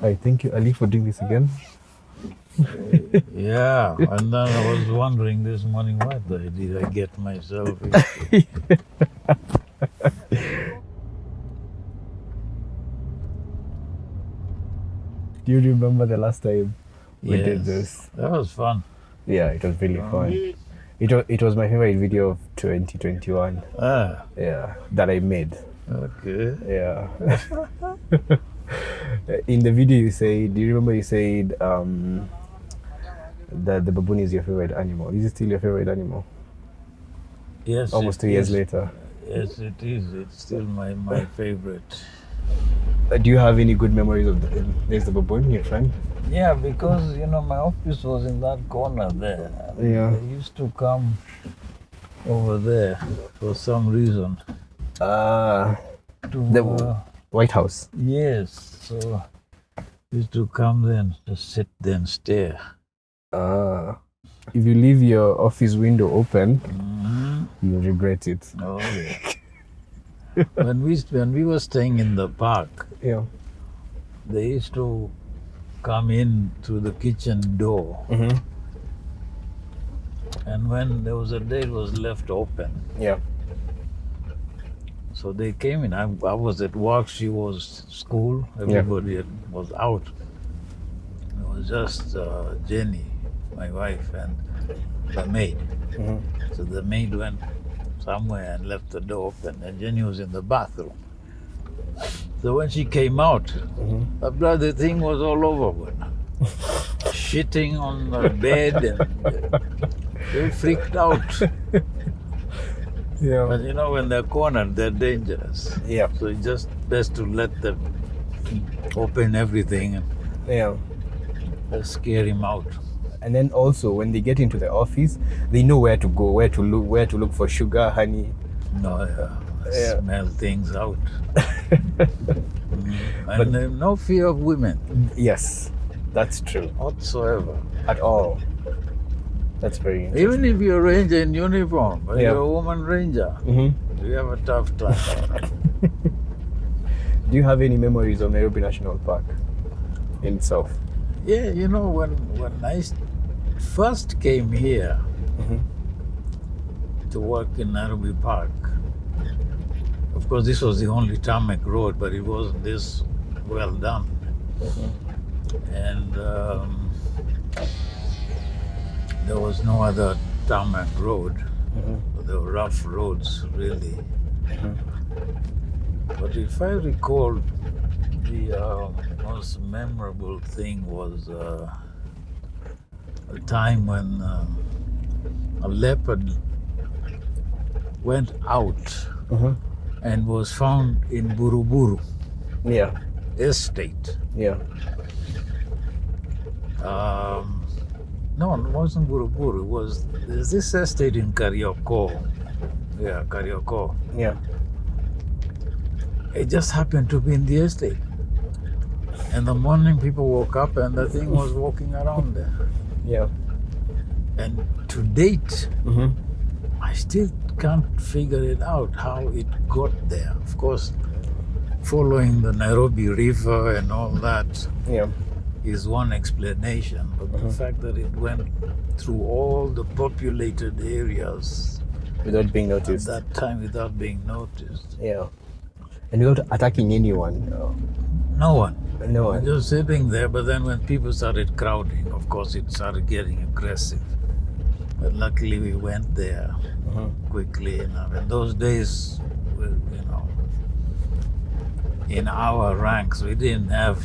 Hi, thank you, Ali, for doing this again. Yeah, and then I was wondering this morning, what did I get myself into? Do you remember the last time we did Yes, this? that was fun. Yeah, it was really fun. It was my favorite video of 2021. Yeah, that I made. Okay. Yeah. In the video you said, do you remember you said that the baboon is your favorite animal? Is it still your favorite animal? Yes. Almost 2 years later. Yes, it is. It's still my favorite. Do you have any good memories of there's the baboon, your friend? Yeah, because my office was in that corner there. Yeah. They used to come over there for some reason. The White House. Yes, so used to come there and just sit there and stare. If you leave your office window open, you'll regret it. Oh yeah. when we were staying in the park, Yeah. they used to come in through the kitchen door. Mm-hmm. And when there was a day it was left open. Yeah. So they came in. I was at work, she was school, everybody was out. It was just Jenny, my wife, and the maid. Mm-hmm. So the maid went somewhere and left the door open, and Jenny was in the bathroom. So when she came out, the bloody thing was all over, shitting on the bed, and they freaked out. Yeah. But when they're cornered, they're dangerous. Yeah. So it's just best to let them open everything and just scare him out. And then also when they get into the office, they know where to go, where to look for sugar, honey. Smell things out. And no fear of women. Yes, that's true. Whatsoever. At all. That's very interesting. Even if you're a ranger in uniform, but you're a woman ranger, you have a tough time. Do you have any memories of Nairobi National Park in itself? Yeah, when I first came here to work in Nairobi Park, of course this was the only tarmac road, but it wasn't this well done. And there was no other tarmac road. There were rough roads, really. But if I recall, the most memorable thing was a time when a leopard went out and was found in Buruburu estate. Yeah. No, it wasn't Buruburu. There's this estate in Karioko. Yeah, Karioko. Yeah. It just happened to be in the estate. In the morning, people woke up and the thing was walking around there. Yeah. And to date, I still can't figure it out how it got there. Of course, following the Nairobi River and all that is one explanation. But the fact that it went through all the populated areas without being noticed. At that time, without being noticed. Yeah. And without attacking anyone. No one. No one. Just sitting there, but then when people started crowding, of course it started getting aggressive. But luckily we went there quickly enough. In those days, in our ranks, we didn't have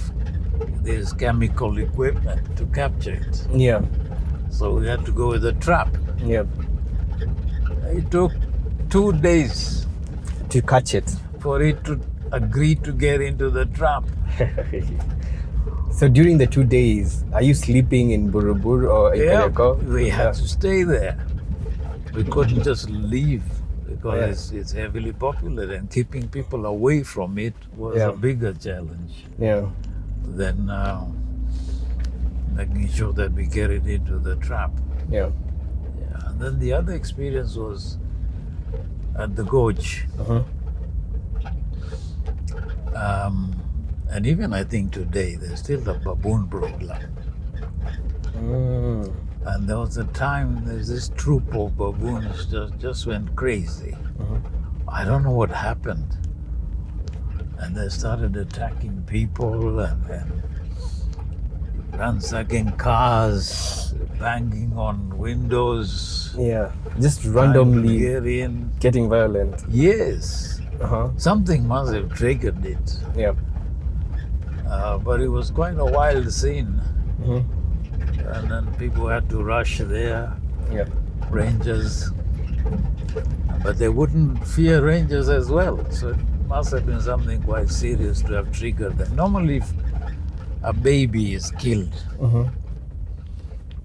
this chemical equipment to capture it. Yeah. So we had to go with a trap. Yeah. It took 2 days to catch it. For it to agree to get into the trap. So during the 2 days, are you sleeping in Buruburu or in Karioko? We had to stay there. We couldn't just leave because it's heavily populated, and keeping people away from it was a bigger challenge. Yeah. Than making sure that we get it into the trap. Yeah. And then the other experience was at the gorge. And even I think today, there's still the baboon problem. And there was a time, there's this troop of baboons just went crazy. I don't know what happened. And they started attacking people and ransacking cars, banging on windows. Yeah, just randomly Get in. getting violent. Yes. Something must have triggered it. Yeah. But it was quite a wild scene. And then people had to rush there. Yeah. Rangers. But they wouldn't fear rangers as well. So it must have been something quite serious to have triggered them. Normally, if a baby is killed,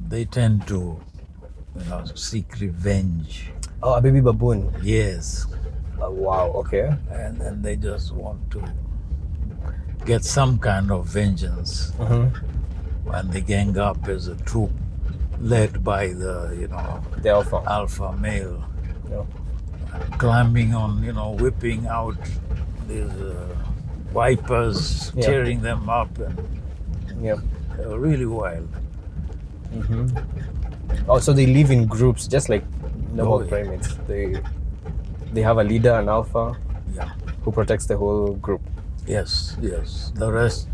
they tend to, seek revenge. Oh, a baby baboon. Yes. Wow, okay. And then they just want to get some kind of vengeance. And they gang up as a troop led by the alpha male. Yeah. Climbing on, whipping out these wipers, tearing them up, and they were really wild. Oh, so they live in groups, just like normal primates. They have a leader, an alpha, who protects the whole group. Yes. The rest.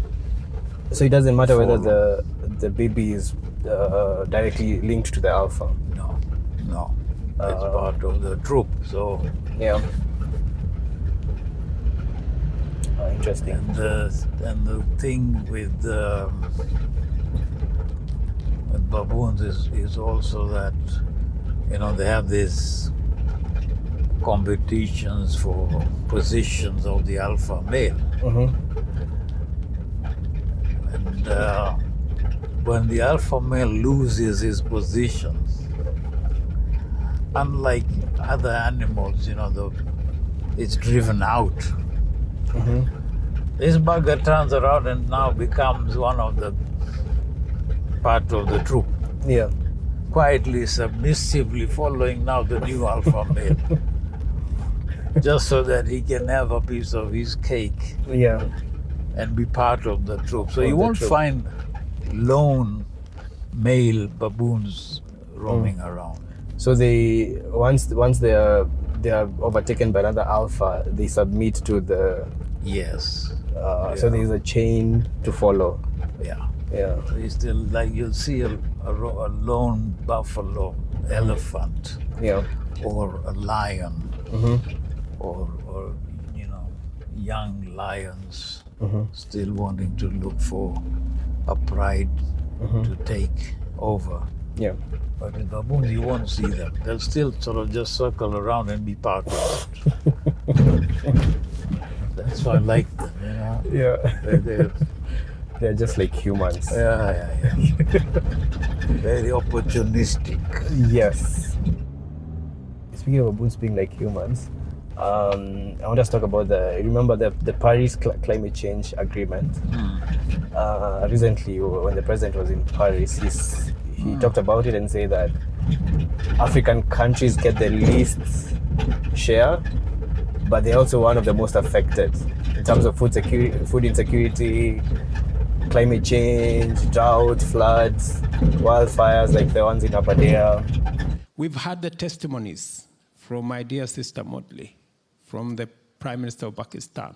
So it doesn't matter whether the baby is directly linked to the alpha. No. It's part of the troop. So yeah. Interesting. And the thing with baboons is also that they have these competitions for positions of the alpha male. And when the alpha male loses his positions, unlike other animals, it's driven out. This bugger turns around and now becomes one of the part of the troop. Yeah. Quietly, submissively following now the new alpha male. Just so that he can have a piece of his cake. Yeah. And be part of the troop. So you won't find lone male baboons roaming around. So they once they are overtaken by another alpha, they submit to the. Yes. So there is a chain to follow. Yeah. Yeah. So you still you'll see a lone buffalo, elephant, or a lion, or young lions still wanting to look for a pride to take over. Yeah. But in baboons, you won't see them. They'll still sort of just circle around and be part of it. That's why I like them, Yeah. They're just like humans. Yeah. Very opportunistic. Yes. Speaking of baboons being like humans, I want us to talk about remember the Paris climate change agreement. Recently, when the president was in Paris, he talked about it and said that African countries get the least share, but they're also one of the most affected in terms of food insecurity, climate change, drought, floods, wildfires like the ones in Aberdeen. We've had the testimonies from my dear sister Motley, from the Prime Minister of Pakistan,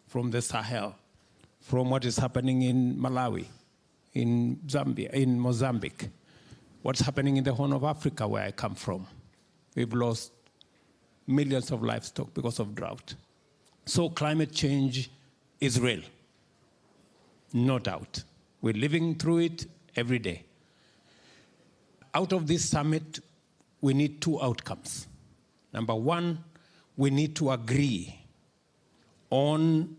from the Sahel, from what is happening in Malawi, in Zambia, in Mozambique, what's happening in the Horn of Africa where I come from. We've lost millions of livestock because of drought. So climate change is real, no doubt. We're living through it every day. Out of this summit, we need two outcomes. Number one, we need to agree on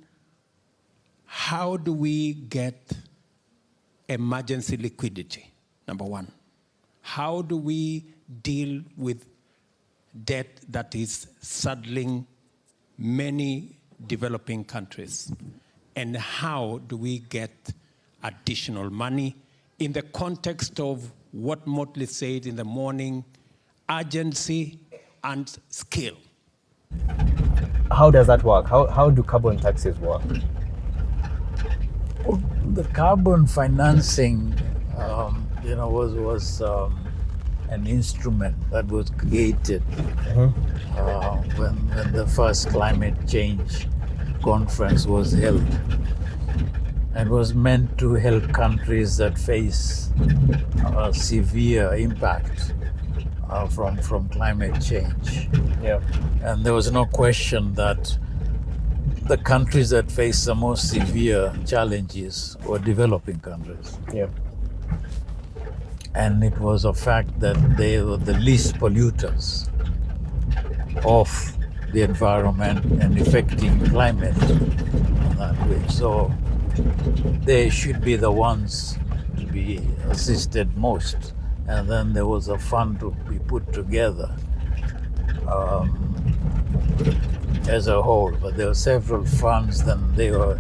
how do we get emergency liquidity, number one. How do we deal with debt that is saddling many developing countries? And how do we get additional money in the context of what Motley said in the morning, urgency and skill? How does that work? How do carbon taxes work? The carbon financing, was an instrument that was created when the first climate change conference was held. It was meant to help countries that face severe impact from climate change. Yeah. And there was no question that the countries that face the most severe challenges were developing countries. Yeah. And it was a fact that they were the least polluters of the environment and affecting climate in that way. So they should be the ones to be assisted most. And then there was a fund to be put together as a whole. But there were several funds, then they were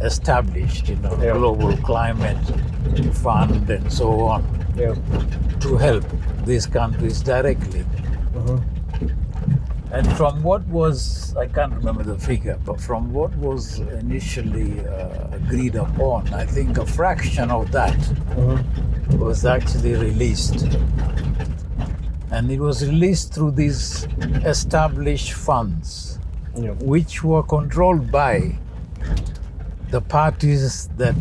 established, Global Climate Fund and so on, to help these countries directly. And from what was, I can't remember the figure, but from what was initially agreed upon, I think a fraction of that was actually released. And it was released through these established funds, which were controlled by the parties that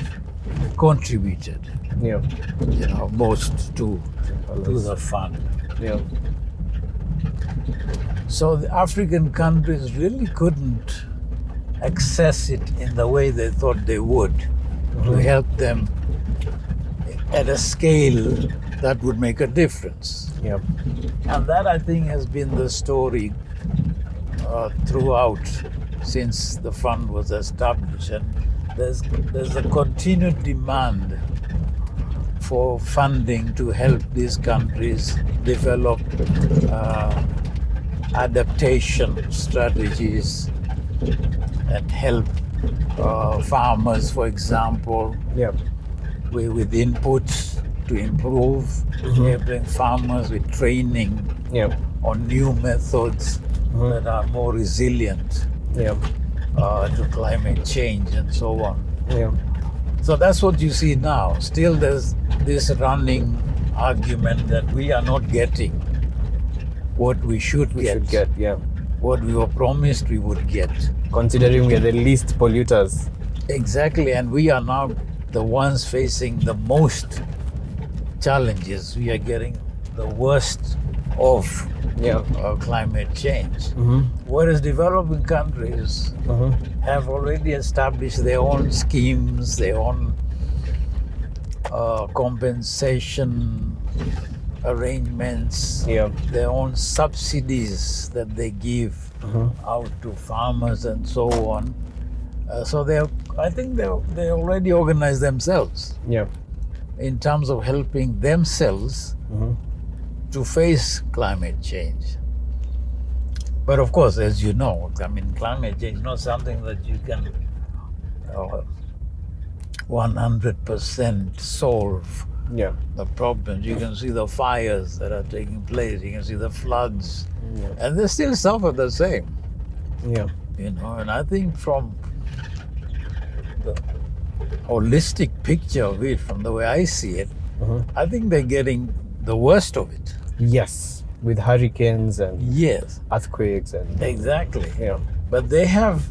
contributed, most to the fund. So the African countries really couldn't access it in the way they thought they would to help them at a scale that would make a difference. And that, I think, has been the story throughout since the fund was established. And there's a continued demand for funding to help these countries develop adaptation strategies and help farmers, for example, with inputs to improve, helping farmers with training on new methods that are more resilient to climate change and so on. So that's what you see now. Still there's this running argument that we are not getting what we should get. What we were promised we would get. Considering we are the least polluters. Exactly, and we are now the ones facing the most challenges. We are getting the worst of climate change. Whereas developing countries have already established their own schemes, their own compensation arrangements, their own subsidies that they give out to farmers and so on. So I think they already organize themselves in terms of helping themselves to face climate change. But of course, as you know, climate change is not something that you can 100% solve the problems. You can see the fires that are taking place, you can see the floods, and they still suffer the same. And I think from the holistic picture of it, from the way I see it, I think they're getting the worst of it. Yes, with hurricanes and earthquakes and exactly. But they have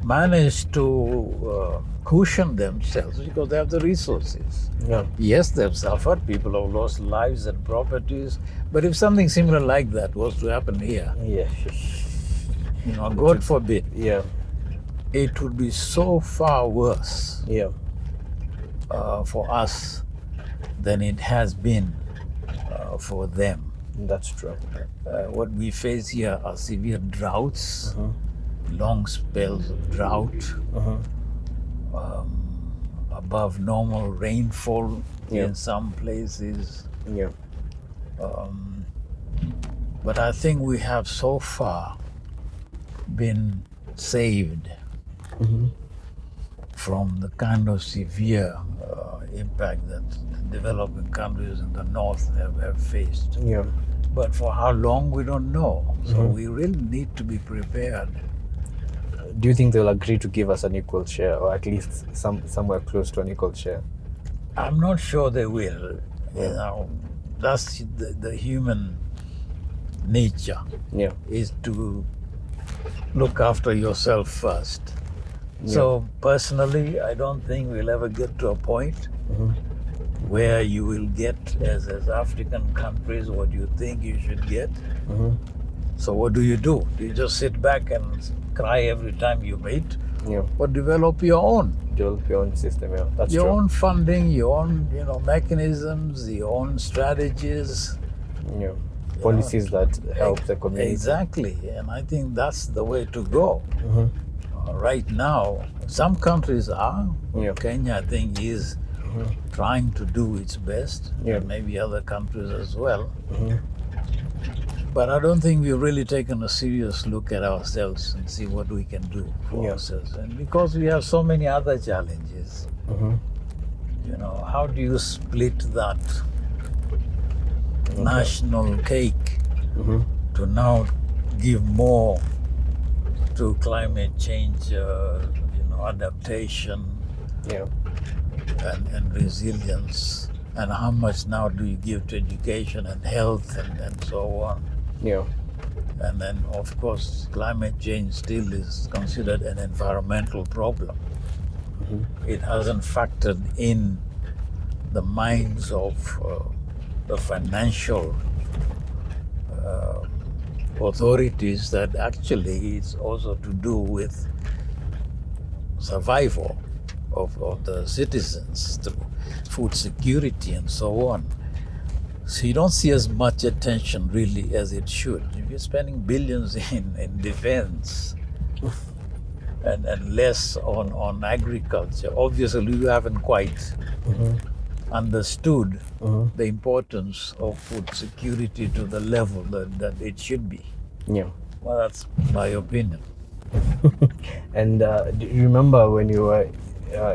managed to cushion themselves because they have the resources. Yes, they've suffered. People have lost lives and properties. But if something similar like that was to happen here, God forbid, it would be so far worse for us than it has been for them. That's true. What we face here are severe droughts, long spells of drought, above normal rainfall in some places. But I think we have so far been saved from the kind of severe impact that developing countries in the north have faced. But for how long, we don't know. So we really need to be prepared do you think they'll agree to give us an equal share, or at least somewhere close to an equal share? I'm not sure they will. You know, that's the human nature. Yeah. Is to look after yourself first. So personally, I don't think we'll ever get to a point where you will get as African countries what you think you should get. So what do? Do you just sit back and cry every time you meet? Yeah. Or develop your own? Develop your own system, yeah. That's your true. own funding, your own mechanisms, your own strategies. Yeah. Policies that help the community. Exactly, and I think that's the way to go. Right now, some countries are. Yeah. Kenya, I think, is trying to do its best, and maybe other countries as well. But I don't think we've really taken a serious look at ourselves and see what we can do for ourselves. And because we have so many other challenges, you know, how do you split that national cake to now give more to climate change, adaptation and resilience, and how much now do you give to education and health and so on? Yeah. And then, of course, climate change still is considered an environmental problem. It hasn't factored in the minds of the financial authorities that actually it's also to do with survival of the citizens through food security and so on. So you don't see as much attention really as it should. If you're spending billions in defense and less on agriculture, obviously you haven't quite understood the importance of food security to the level that it should be. Yeah. Well, that's my opinion. And do you remember when you were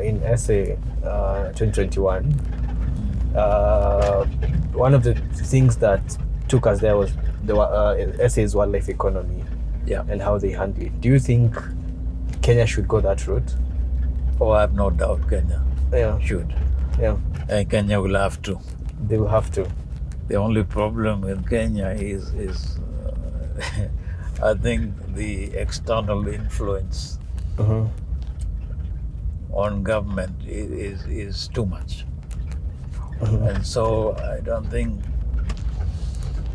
in SA 2021? One of the things that took us there was the SA's wildlife economy and how they handle it. Do you think Kenya should go that route? Oh, I have no doubt Kenya should. Yeah. And Kenya will have to. They will have to. The only problem with Kenya is I think the external influence on government is too much. And so I don't think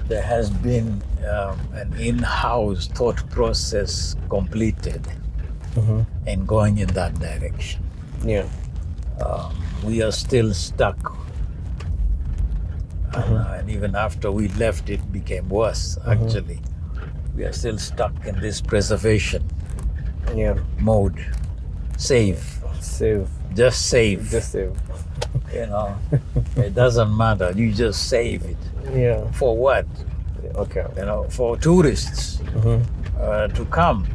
there has been an in-house thought process completed in going in that direction. Yeah. We are still stuck. And even after we left, it became worse, actually. We are still stuck in this preservation mode. Save. Just save. You know, it doesn't matter. You just save it. Yeah. For what? Okay. You know, for tourists to come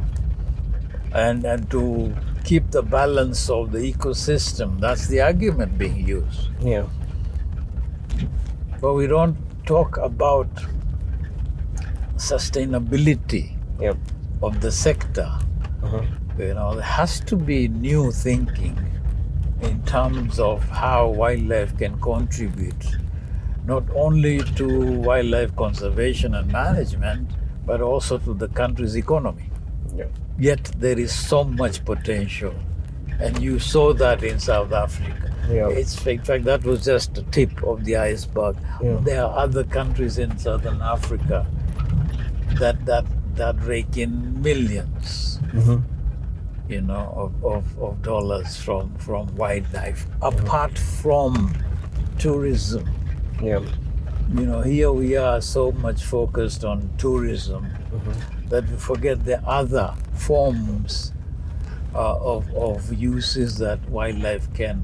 and to keep the balance of the ecosystem. That's the argument being used. Yeah. But we don't talk about sustainability of the sector. You know, there has to be new thinking in terms of how wildlife can contribute not only to wildlife conservation and management, but also to the country's economy. Yeah. Yet there is so much potential, and you saw that in South Africa. Yeah. In fact, that was just the tip of the iceberg. Yeah. There are other countries in Southern Africa that rake in millions, you know, of dollars from wildlife, apart from tourism. Yeah. You know, here we are so much focused on tourism that we forget the other forms of uses that wildlife can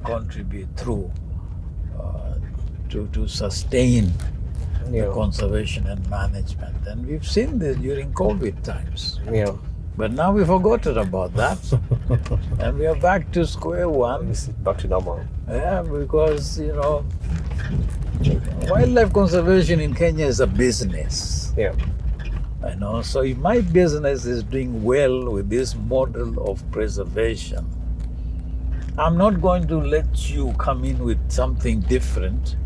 contribute through to sustain the conservation and management. And we've seen this during COVID times. Yeah. But now we've forgotten about that. And we are back to square one. This is back to normal. Yeah, because, you know, wildlife conservation in Kenya is a business. Yeah. I know. So if my business is doing well with this model of preservation, I'm not going to let you come in with something different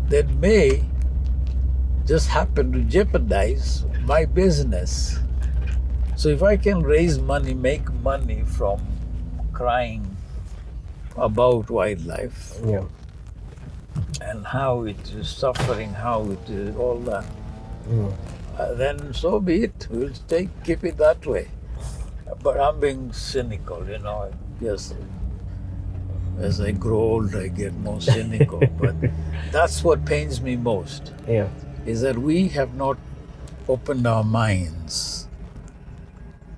that may just happen to jeopardize my business. So if I can raise money, make money from crying about wildlife Yeah. and how it is suffering, how it is all that, then so be it. We'll keep it that way. But I'm being cynical, Yes, as I grow old, I get more cynical. But that's what pains me most, Yeah. is that we have not opened our minds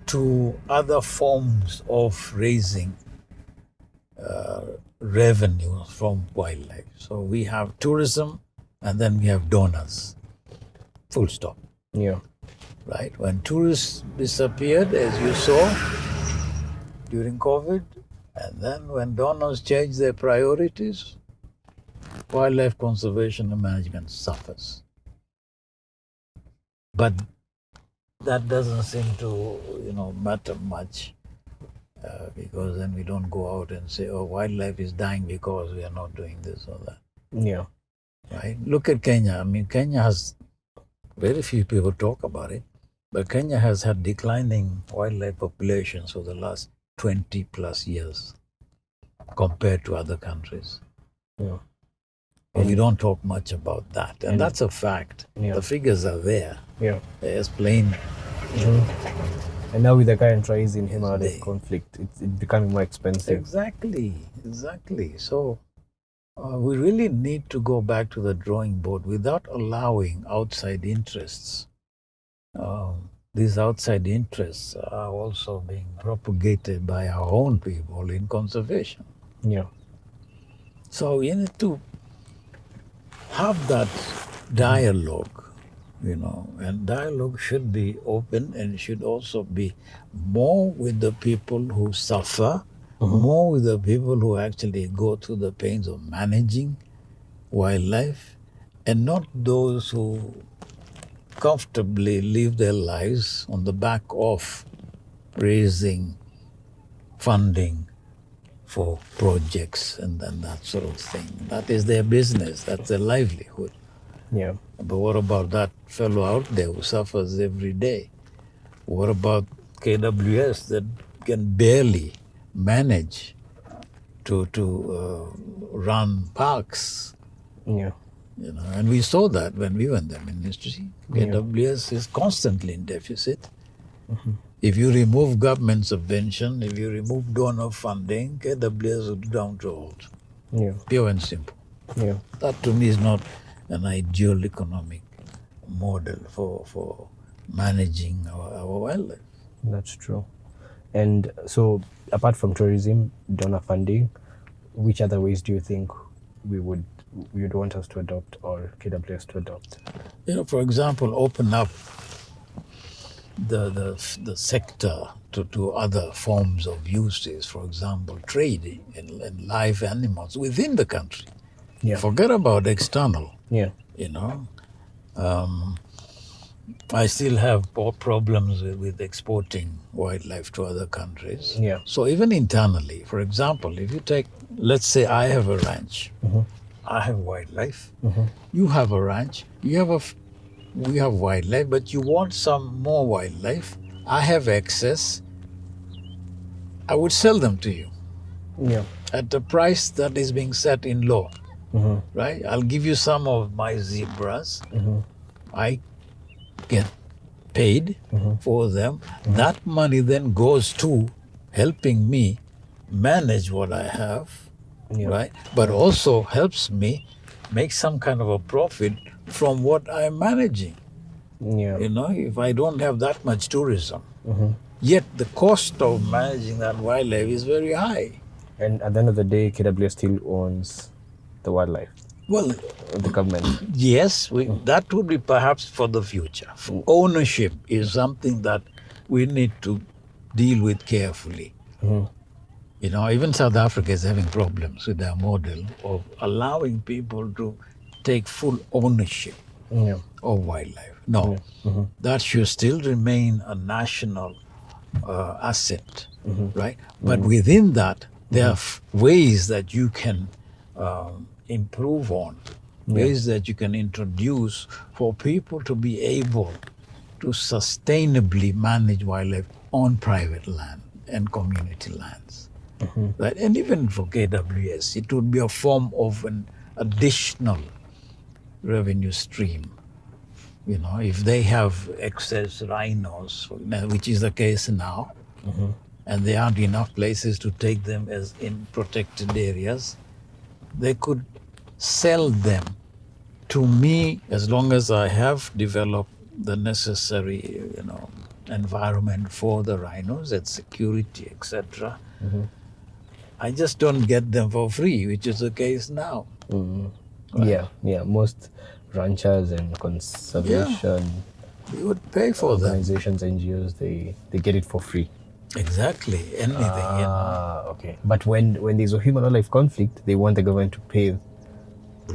to other forms of raising revenue from wildlife. So we have tourism and then we have donors. Full stop. Yeah. Right? When tourists disappeared, as you saw during COVID, and then when donors change their priorities, wildlife conservation and management suffers. But that doesn't seem to, matter much because then we don't go out and say, oh, wildlife is dying because we are not doing this or that. Yeah. Right? Look at Kenya. I mean, Kenya has, very few people talk about it, but Kenya has had declining wildlife populations for the last 20 plus years compared to other countries. Yeah. But we don't talk much about that. And that's a fact. Yeah. The figures are there. Yeah. It's plain. And now with the current rise in human wildlife conflict, it's becoming more expensive. Exactly. So we really need to go back to the drawing board without allowing outside interests. These outside interests are also being propagated by our own people in conservation. Yeah. So we need to have that dialogue, and dialogue should be open and should also be more with the people who suffer, more with the people who actually go through the pains of managing wildlife, and not those who comfortably live their lives on the back of raising funding for projects and then that sort of thing. That is their business, that's their livelihood. Yeah. But what about that fellow out there who suffers every day? What about KWS that can barely manage to run parks? Yeah. And we saw that when we were in the ministry. KWS is constantly in deficit. If you remove government subvention, if you remove donor funding, KWS would be down to halt. Yeah. Pure and simple. Yeah. That to me is not an ideal economic model for managing our wildlife. That's true. And so, apart from tourism, donor funding, which other ways do you think you'd want us to adopt or KWS to adopt? For example, open up the sector to other forms of uses. For example, trading in live animals within the country. Yeah. Forget about external. Yeah. I still have problems with exporting wildlife to other countries. Yeah. So even internally, for example, if you take, let's say I have a ranch, I have wildlife, you have a ranch, we have wildlife, but you want some more wildlife, I have excess, I would sell them to you at the price that is being set in law. Right? I'll give you some of my zebras. I get paid for them. That money then goes to helping me manage what I have, right? But also helps me make some kind of a profit from what I'm managing. Yeah. If I don't have that much tourism, yet the cost of managing that wildlife is very high. And at the end of the day, KWS still owns the wildlife. Well, the government. Yes, that would be perhaps for the future. Ownership is something that we need to deal with carefully. Even South Africa is having problems with their model of allowing people to take full ownership Yeah. of wildlife. No, that should still remain a national asset, right? But within that, there are ways that you can improve on, ways that you can introduce for people to be able to sustainably manage wildlife on private land and community lands. Right? And even for KWS, it would be a form of an additional revenue stream. You know, if they have excess rhinos, which is the case now, and there aren't enough places to take them as in protected areas, they could sell them to me as long as I have developed the necessary, environment for the rhinos and security, etc. I just don't get them for free, which is the case now. Right? Yeah. Most ranchers and conservation You would pay for them. organizations, NGOs, they get it for free. Exactly, anything, Okay. But when there's a human wildlife conflict, they want the government to pay.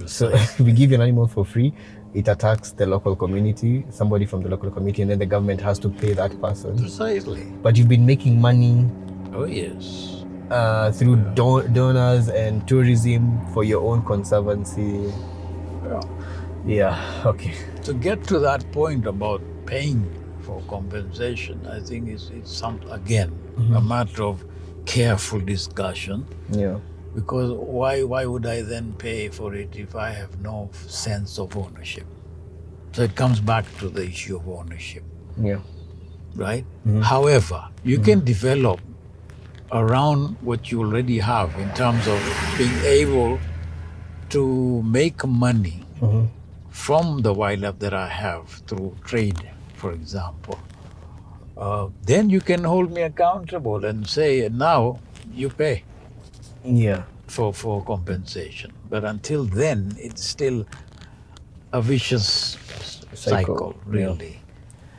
So if we give you an animal for free, it attacks the local community, somebody from the local community, and then the government has to pay that person. Precisely. But you've been making money Oh, yes. through donors and tourism for your own conservancy. Yeah. Yeah, okay. To get to that point about paying for compensation, I think it's again a matter of careful discussion. Yeah. Because why would I then pay for it if I have no sense of ownership? So it comes back to the issue of ownership, Yeah. right? However, you can develop around what you already have in terms of being able to make money from the wildlife that I have through trade, for example. Then you can hold me accountable and say, now you pay Yeah. for compensation. But until then, it's still a vicious cycle, really.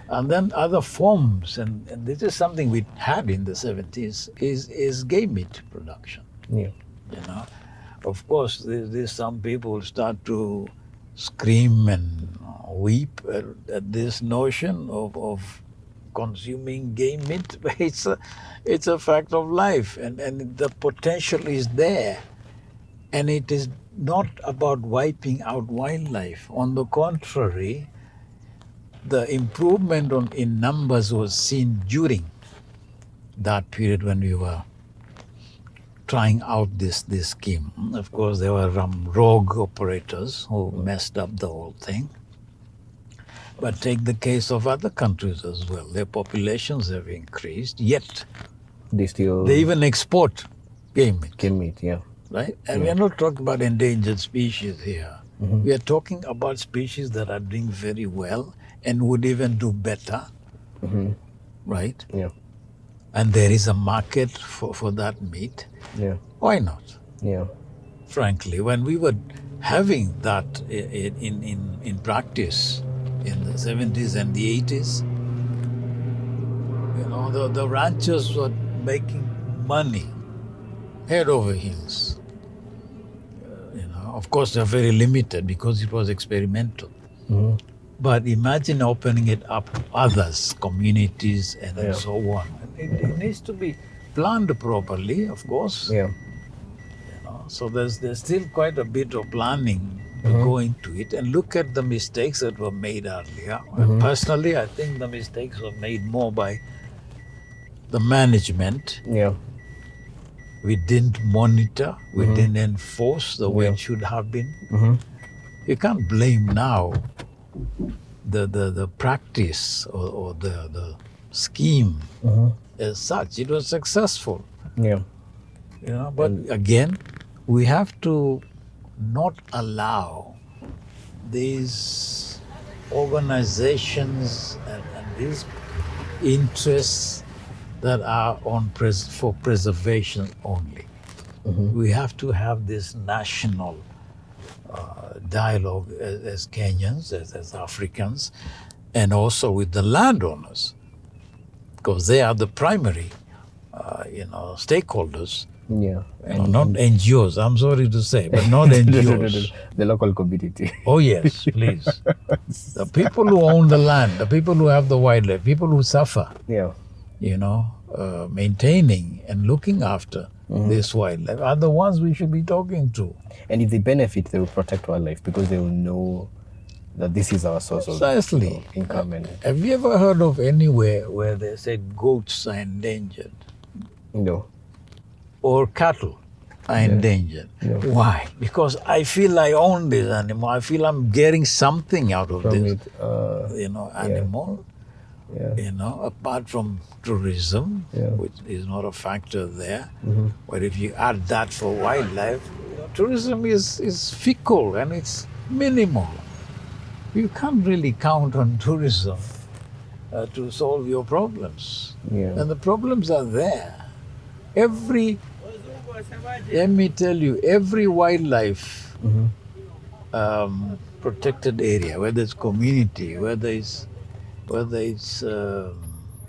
And then other forms, and this is something we had in the 70s, is game meat production. Yeah. You know, of course, there's some people start to scream and weep at this notion of consuming game meat, but it's a fact of life, and the potential is there, and it is not about wiping out wildlife. On the contrary, the improvement in numbers was seen during that period when we were trying out this scheme. Of course, there were rogue operators who messed up the whole thing. But take the case of other countries as well. Their populations have increased, yet They even export game meat. game meat, yeah. Right? And we are not talking about endangered species here. We are talking about species that are doing very well and would even do better. Right? Yeah. And there is a market for that meat. Yeah. Why not? Yeah. Frankly, when we were having that in practice in the 70s and the 80s, the ranchers were making money head over heels. Of course, they're very limited because it was experimental. But imagine opening it up to others, communities, and so on. It needs to be planned properly, of course. Yeah. So there's still quite a bit of planning to go into it, and look at the mistakes that were made earlier. Personally, I think the mistakes were made more by the management. Yeah. We didn't monitor, we didn't enforce the way it should have been. You can't blame now the practice or the scheme as such. It was successful. Yeah. But again, we have to not allow these organizations and these interests that are for preservation only. We have to have this national dialogue as Kenyans, as Africans, and also with the landowners, because they are the primary stakeholders Yeah. Not NGOs, I'm sorry to say, but not NGOs. The local community. Oh yes, please. The people who own the land, the people who have the wildlife, people who suffer, Yeah. maintaining and looking after this wildlife are the ones we should be talking to. And if they benefit, they will protect wildlife because they will know that this is our source of Precisely. income. And Have you ever heard of anywhere where they said goats are endangered no. or cattle are endangered? No. Why? Because I feel I own this animal. I feel I'm getting something out of From this, it, animal. yeah. Apart from tourism, Yeah. which is not a factor there. But if you add that for wildlife, tourism is fickle and it's minimal. You can't really count on tourism to solve your problems. Yeah. And the problems are there. Let me tell you, every wildlife protected area, whether it's community, whether it's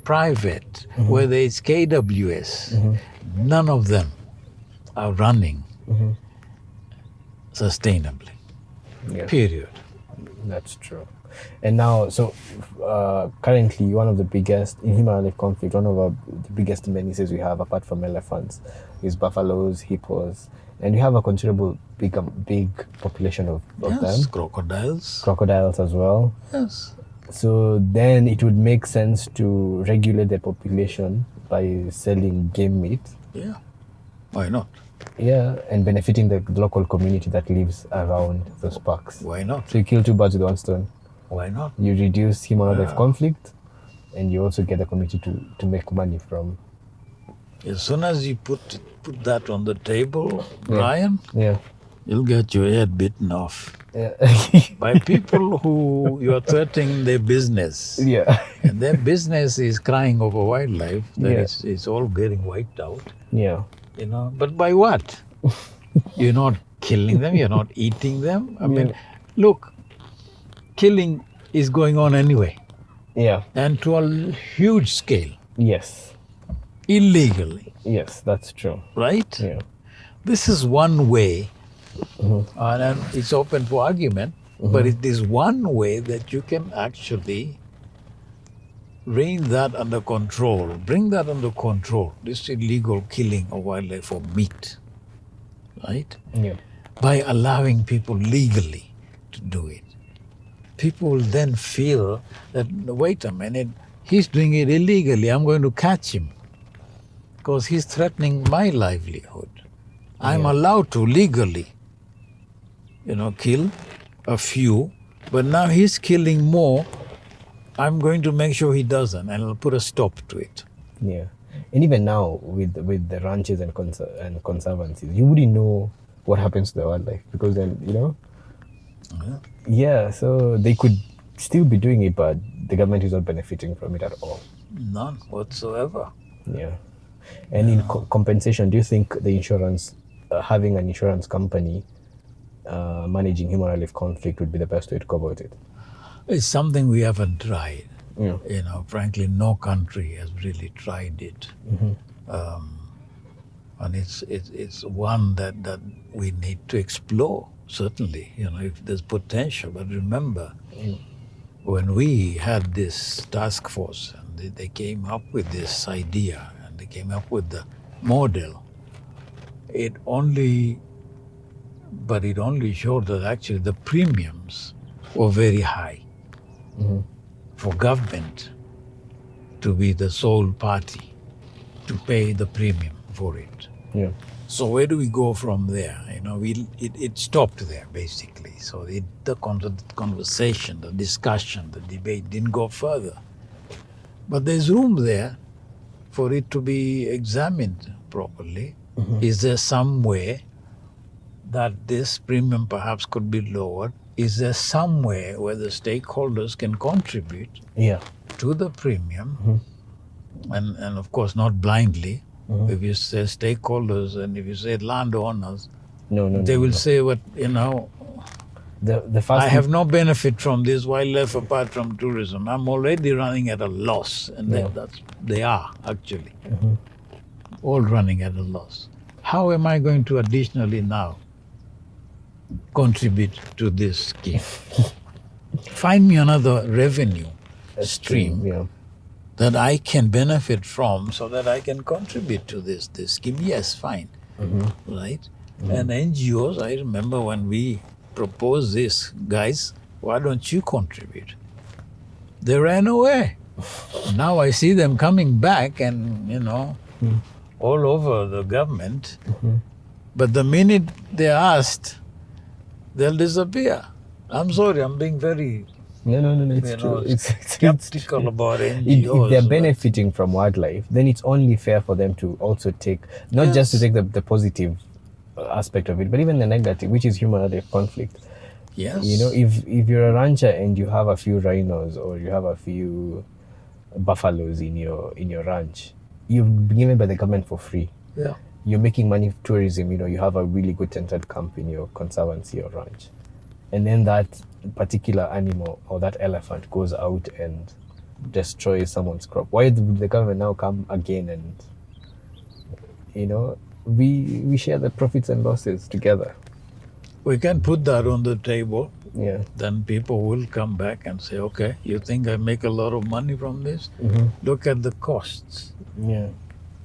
private, whether it's KWS, none of them are running sustainably. Yeah. Period. That's true. And now, so currently, one of the biggest in human wildlife conflict, one of the biggest menaces we have, apart from elephants, is buffaloes, hippos, and we have a considerable big population of them. Crocodiles as well. Yes. So then it would make sense to regulate the population by selling game meat. Yeah. Why not? Yeah, and benefiting the local community that lives around those parks. Why not? So you kill two birds with one stone. Why not? You reduce human wildlife conflict, and you also get the community to make money from. As soon as you put that on the table, Brian, Yeah. you'll get your head bitten off Yeah. by people who you are threatening their business. Yeah. And their business is crying over wildlife, that Yeah. it's all getting wiped out. Yeah. But by what? You're not killing them, you're not eating them. I mean, look, killing is going on anyway, Yeah. and to a huge scale, Yes. illegally, Yes, that's true. right? Yeah. This is one way, and it's open for argument, but it is one way that you can actually rein that under control, bring that under control, this illegal killing of wildlife for meat, right? Yeah. By allowing people legally to do it. People will then feel that, wait a minute, he's doing it illegally, I'm going to catch him because he's threatening my livelihood. I'm allowed to legally, kill a few, but now he's killing more. I'm going to make sure he doesn't, and I'll put a stop to it. Yeah. And even now, with the ranches and conservancies, you wouldn't know what happens to the wildlife because then, Yeah, so they could still be doing it, but the government is not benefiting from it at all. None whatsoever. Yeah. And in compensation, do you think the insurance, having an insurance company managing human wildlife conflict would be the best way to go about it? It's something we haven't tried. Yeah. Frankly, no country has really tried it. And it's one that we need to explore, certainly, if there's potential. But remember, when we had this task force, and they came up with this idea, and they came up with the model, it only showed that actually the premiums were very high for government to be the sole party to pay the premium for it. Yeah. So where do we go from there? It stopped there basically. So the conversation, the discussion, the debate didn't go further. But there's room there for it to be examined properly. Is there some way that this premium perhaps could be lowered? Is there some way where the stakeholders can contribute to the premium? And of course not blindly. If you say stakeholders and if you say landowners, they will say, what, The first I have no benefit from this wildlife apart from tourism. I'm already running at a loss. And they are actually all running at a loss. how am I going to additionally now contribute to this scheme? Find me another revenue stream Yeah. that I can benefit from so that I can contribute to this scheme. Yes, fine. Right? And NGOs, I remember when we proposed this, guys, why don't you contribute? They ran away. Now I see them coming back and, all over the government. But the minute they're asked, they'll disappear. I'm sorry, I'm being very No, it's true. It's skeptical about if NGOs. they're benefiting from wildlife, then it's only fair for them to also take, not just to take the positive aspect of it, but even the negative, which is human-wildlife conflict. Yes. If you're a rancher and you have a few rhinos or you have a few buffaloes in your ranch, you've been given by the government for free. Yeah. You're making money from tourism. You have a really good tented camp in your conservancy or ranch, and then that particular animal or that elephant goes out and destroys someone's crop. Why would the government now come again and we share the profits and losses together? We can put that on the table. Yeah. Then people will come back and say, okay, you think I make a lot of money from this? Look at the costs Yeah.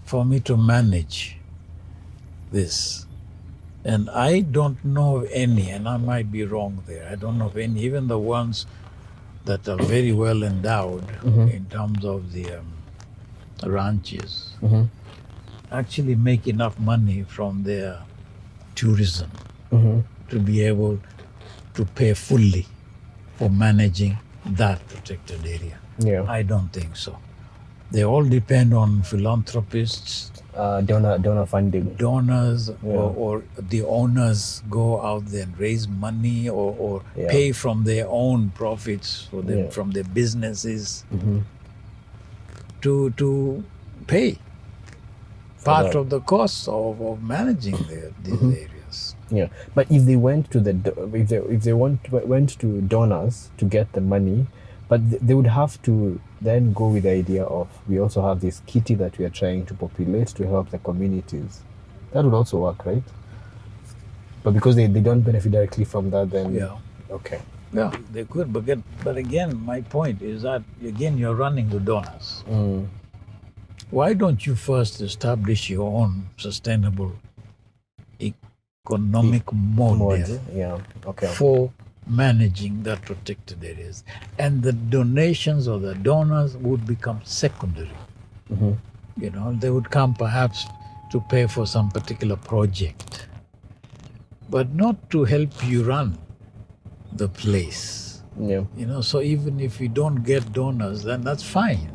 for me to manage this. And I don't know of any, and I might be wrong there, I don't know of any, even the ones that are very well endowed in terms of the ranches, actually make enough money from their tourism to be able to pay fully for managing that protected area. Yeah. I don't think so. They all depend on philanthropists, Donor funding. donors, or the owners go out there and raise money or pay from their own profits from their businesses to pay part of the cost of managing these areas. Yeah, but if they went to went to donors to get the money, but they would have to then go with the idea of, we also have this kitty that we are trying to populate to help the communities. That would also work, right? But because they don't benefit directly from that, then okay. Yeah, they could, but again, my point is that again you're running the donors. Why don't you first establish your own sustainable economic model for managing that protected areas, and the donations or the donors would become secondary. They would come perhaps to pay for some particular project, but not to help you run the place. So even if you don't get donors, then that's fine,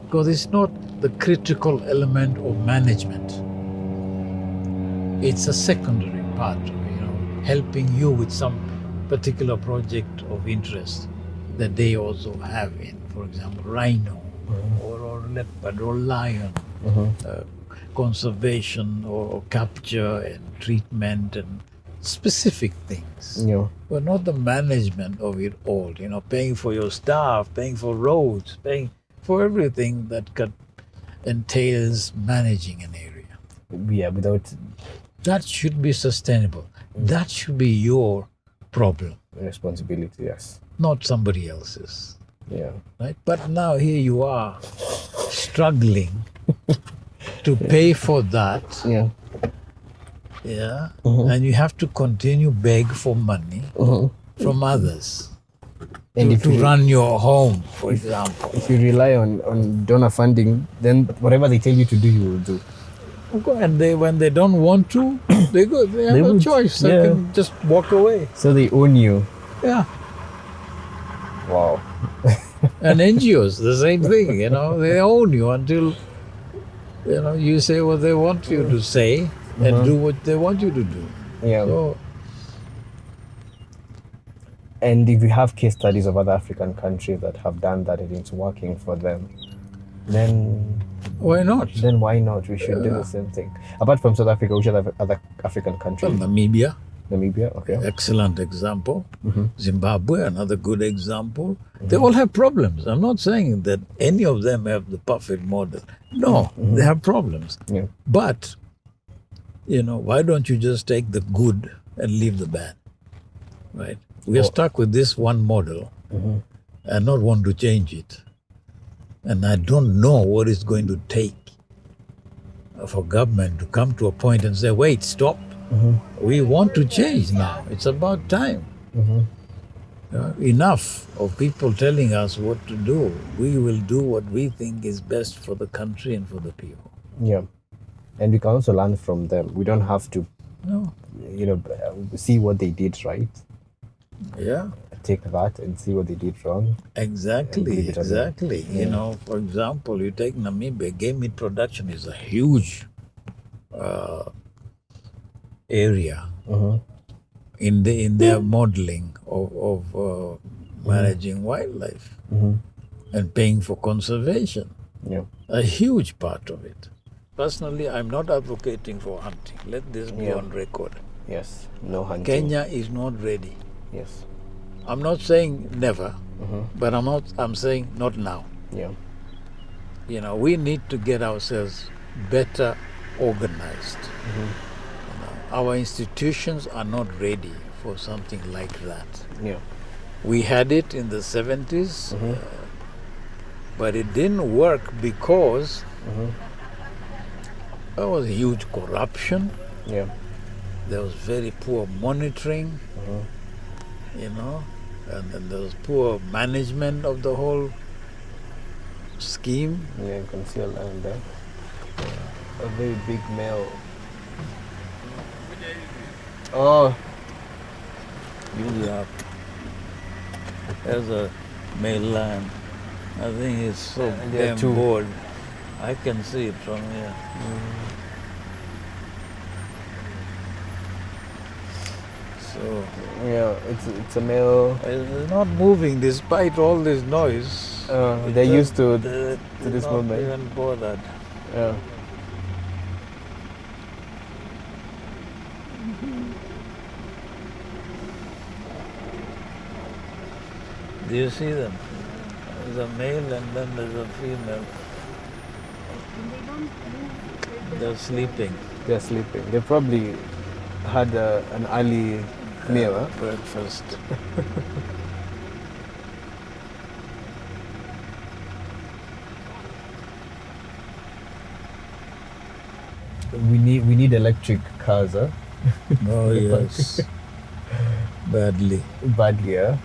because it's not the critical element of management. It's a secondary part, helping you with some particular project of interest that they also have in, for example, rhino or leopard or lion, conservation or capture and treatment and specific things. But not the management of it all, paying for your staff, paying for roads, paying for everything that entails managing an area. Yeah, without... That should be sustainable. That should be your problem. Responsibility, yes. Not somebody else's. Yeah. Right? But now here you are struggling to pay for that. Yeah. Yeah. And you have to continue beg for money from others And to run your home, for example. If you rely on donor funding, then whatever they tell you to do, you will do. And when they don't want to, they go. They have a choice. They can just walk away. So they own you. Yeah. Wow. And NGOs, the same thing. They own you until you say what they want you to say and do what they want you to do. Yeah. So, and if you have case studies of other African countries that have done that and it's working for them, then why not? Then why not? We should do the same thing. Apart from South Africa, which other African countries? Well, Namibia. Namibia, okay. Excellent example. Zimbabwe, another good example. They all have problems. I'm not saying that any of them have the perfect model. No, they have problems. Yeah. But Why don't you just take the good and leave the bad, right? We are stuck with this one model and not want to change it. And I don't know what it's going to take for government to come to a point and say, wait, stop. We want to change now. It's about time. Enough of people telling us what to do. We will do what we think is best for the country and for the people. Yeah. And we can also learn from them. We don't have to, see what they did right. Yeah. Take that and see what they did wrong. Exactly. Yeah. For example, you take Namibia, game meat production is a huge area in their modeling of managing wildlife and paying for conservation. Yeah. A huge part of it. Personally, I'm not advocating for hunting. Let this be on record. Yes. No hunting. Kenya is not ready. Yes. I'm not saying never, but I'm saying not now. Yeah. We need to get ourselves better organized. Our institutions are not ready for something like that. Yeah. We had it in the 70s, but it didn't work because there was huge corruption. Yeah. There was very poor monitoring, and then there was poor management of the whole scheme. Yeah, you can see a lion there. A very big male. Oh. You laugh. There's a male lion. I think he's so damn bored. I can see it from here. So yeah, it's a male. It's not moving despite all this noise. They're used to this movement. Not even bothered. Yeah. Do you see them? There's a male and then there's a female. They're sleeping. They're sleeping. They probably had an early meal. Breakfast. We need electric cars, huh? Oh yes. Badly. Badly, yeah.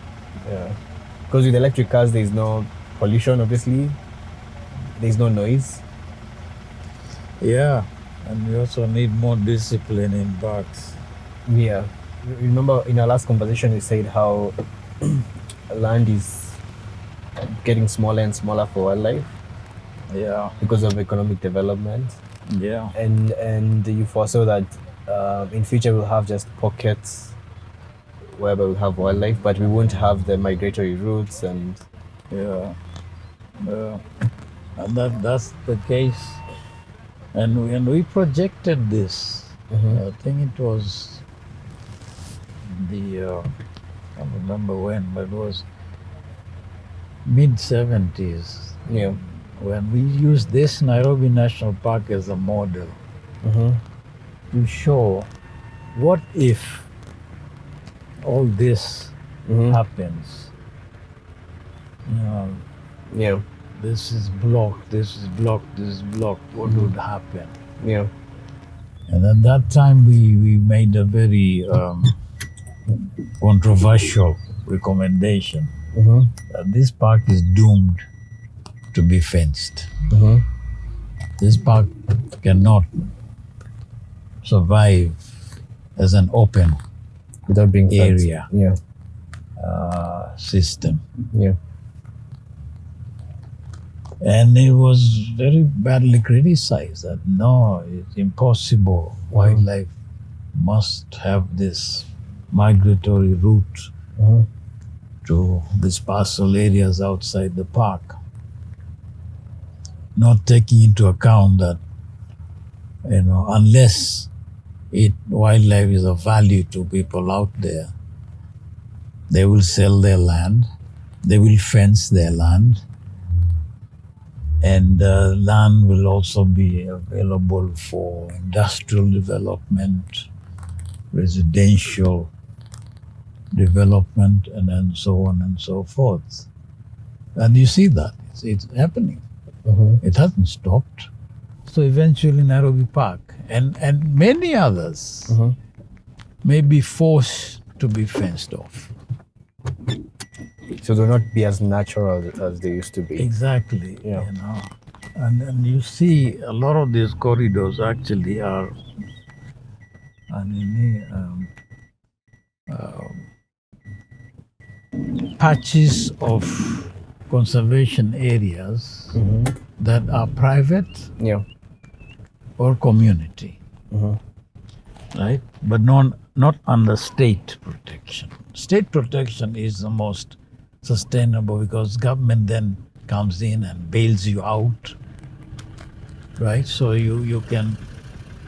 Because with electric cars, there's no pollution, obviously. There's no noise. Yeah, and we also need more discipline in parks. Yeah. Remember in our last conversation, we said how land is getting smaller and smaller for wildlife. Yeah. Because of economic development. Yeah. And you foresaw that in future we'll have just pockets wherever we have wildlife, but we won't have the migratory routes and yeah. And that's the case. And we projected this. I think it was I can't remember when, but it was mid-70s. Yeah. When we used this Nairobi National Park as a model to show what if all this happens. Yeah. This is blocked, this is blocked, this is blocked. What would happen? Yeah. And at that time, we made a very controversial recommendation that this park is doomed to be fenced. This park cannot survive as an open without being fenced. area system. Yeah. And it was very badly criticized that no, it's impossible. Wildlife must have this migratory route to dispersal areas outside the park, not taking into account that, unless wildlife is of value to people out there, they will sell their land, they will fence their land, And land will also be available for industrial development, residential development, and then so on and so forth. And you see that. It's happening. It hasn't stopped. So eventually Nairobi Park and many others may be forced to be fenced off. So they'll not be as natural as they used to be. Exactly. Yeah. You know. And you see a lot of these corridors actually are patches of conservation areas that are private Yeah. or community, right? But not under state protection. State protection is the most sustainable because government then comes in and bails you out, right? So you can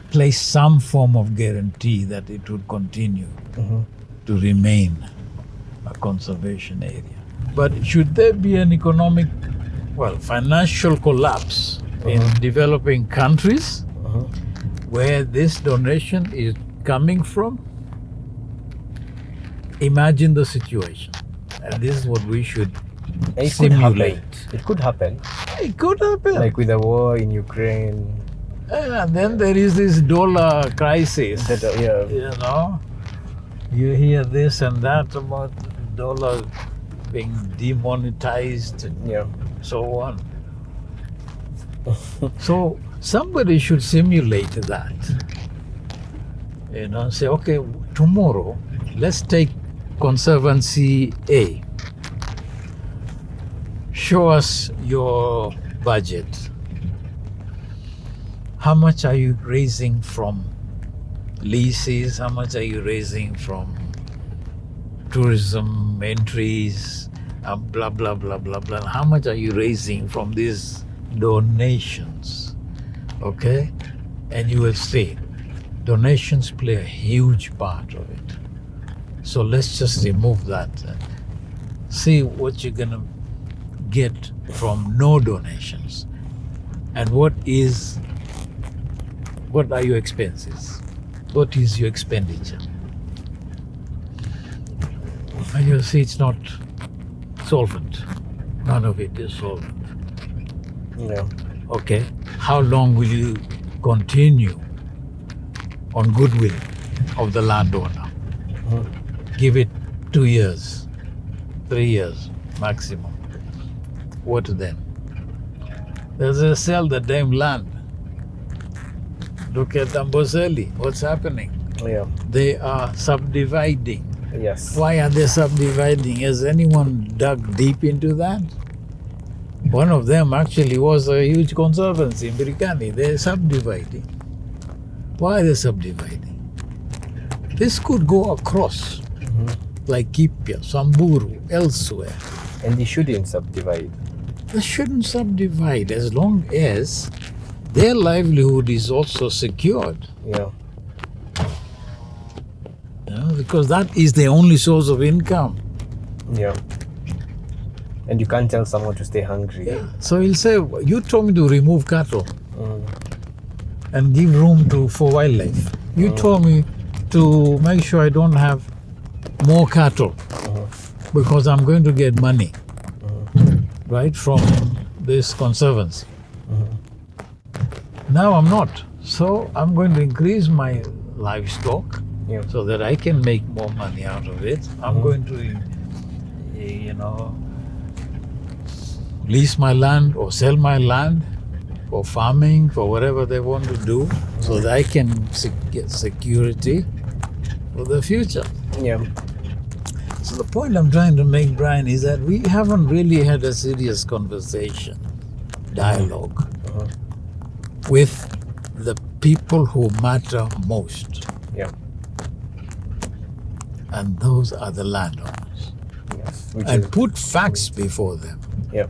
place some form of guarantee that it would continue to remain a conservation area. But should there be an financial collapse in developing countries where this donation is coming from, imagine the situation. And this is what we should It simulate. Could happen. It could happen. Like with the war in Ukraine. And then there is this dollar crisis. Yeah. You know, you hear this and that about the dollar being demonetized and Yeah. so on. So somebody should simulate that. You know, say, okay, tomorrow, let's take Conservancy A. Show us your budget. How much are you raising from leases? How much are you raising from tourism entries? Blah, blah, blah, blah, blah. How much are you raising from these donations? Okay? And you will see, donations play a huge part of it. So let's just remove that and see what you're going to get from no donations. And what are your expenses? What is your expenditure? And you'll see it's not solvent. None of it is solvent. Yeah. Okay. How long will you continue on goodwill of the landowner? Give it 2 years, 3 years maximum. What then? They'll sell the damn land. Look at Amboseli. What's happening? Yeah. They are subdividing. Yes. Why are they subdividing? Has anyone dug deep into that? One of them actually was a huge conservancy in Birikani. They're subdividing. Why are they subdividing? This could go across, like Kipia, Samburu, elsewhere. And they shouldn't subdivide. They shouldn't subdivide as long as their livelihood is also secured. Yeah. You know, because that is the only source of income. Yeah. And you can't tell someone to stay hungry. Yeah. So he'll say, you told me to remove cattle and give room for wildlife. You told me to make sure I don't have more cattle because I'm going to get money, right, from this conservancy. Now I'm not. So I'm going to increase my livestock so that I can make more money out of it. I'm going to, lease my land or sell my land for farming, for whatever they want to do, so that I can get security for the future. Yeah. So the point I'm trying to make, Brian, is that we haven't really had a serious conversation, dialogue with the people who matter most. Yeah. And those are the landowners. Yes. And put facts before them. Yeah.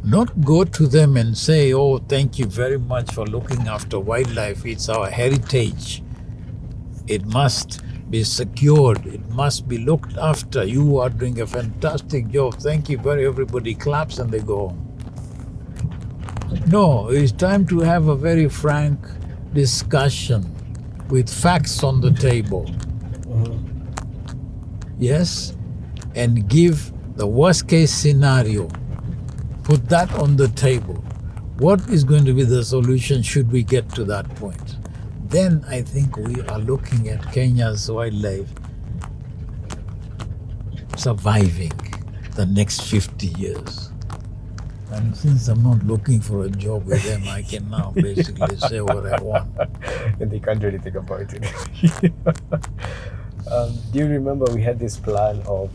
Not go to them and say, oh, thank you very much for looking after wildlife. It's our heritage. It must be secured. It must be looked after. You are doing a fantastic job. Thank you very much. Everybody claps and they go home. No, it's time to have a very frank discussion with facts on the table. Yes? And give the worst case scenario. Put that on the table. What is going to be the solution should we get to that point? Then I think we are looking at Kenya's wildlife surviving the next 50 years. And since I'm not looking for a job with them, I can now basically say what I want. And they can't do anything about it. Do you remember we had this plan of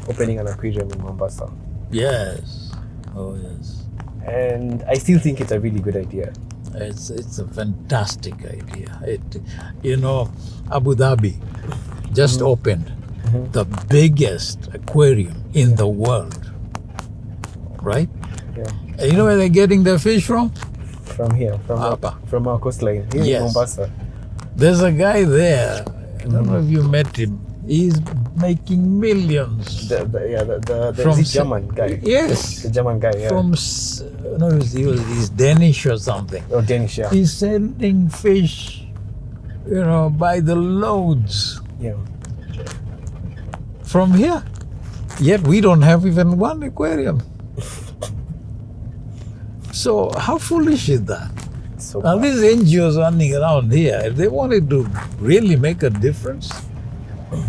opening an aquarium in Mombasa? Yes. Oh, yes. And I still think it's a really good idea. It's a fantastic idea. Abu Dhabi just opened the biggest aquarium in the world, right? Yeah. And you know where they're getting their fish from? From here, from our coastline here in Mombasa. There's a guy there. I don't know if you met him. He's making millions. The German guy. Yes. The German guy, yeah. He's Danish or something. Oh, Danish, yeah. He's sending fish, by the loads. Yeah. From here. Yet we don't have even one aquarium. So how foolish is that? So Now these NGOs running around here, if they wanted to really make a difference,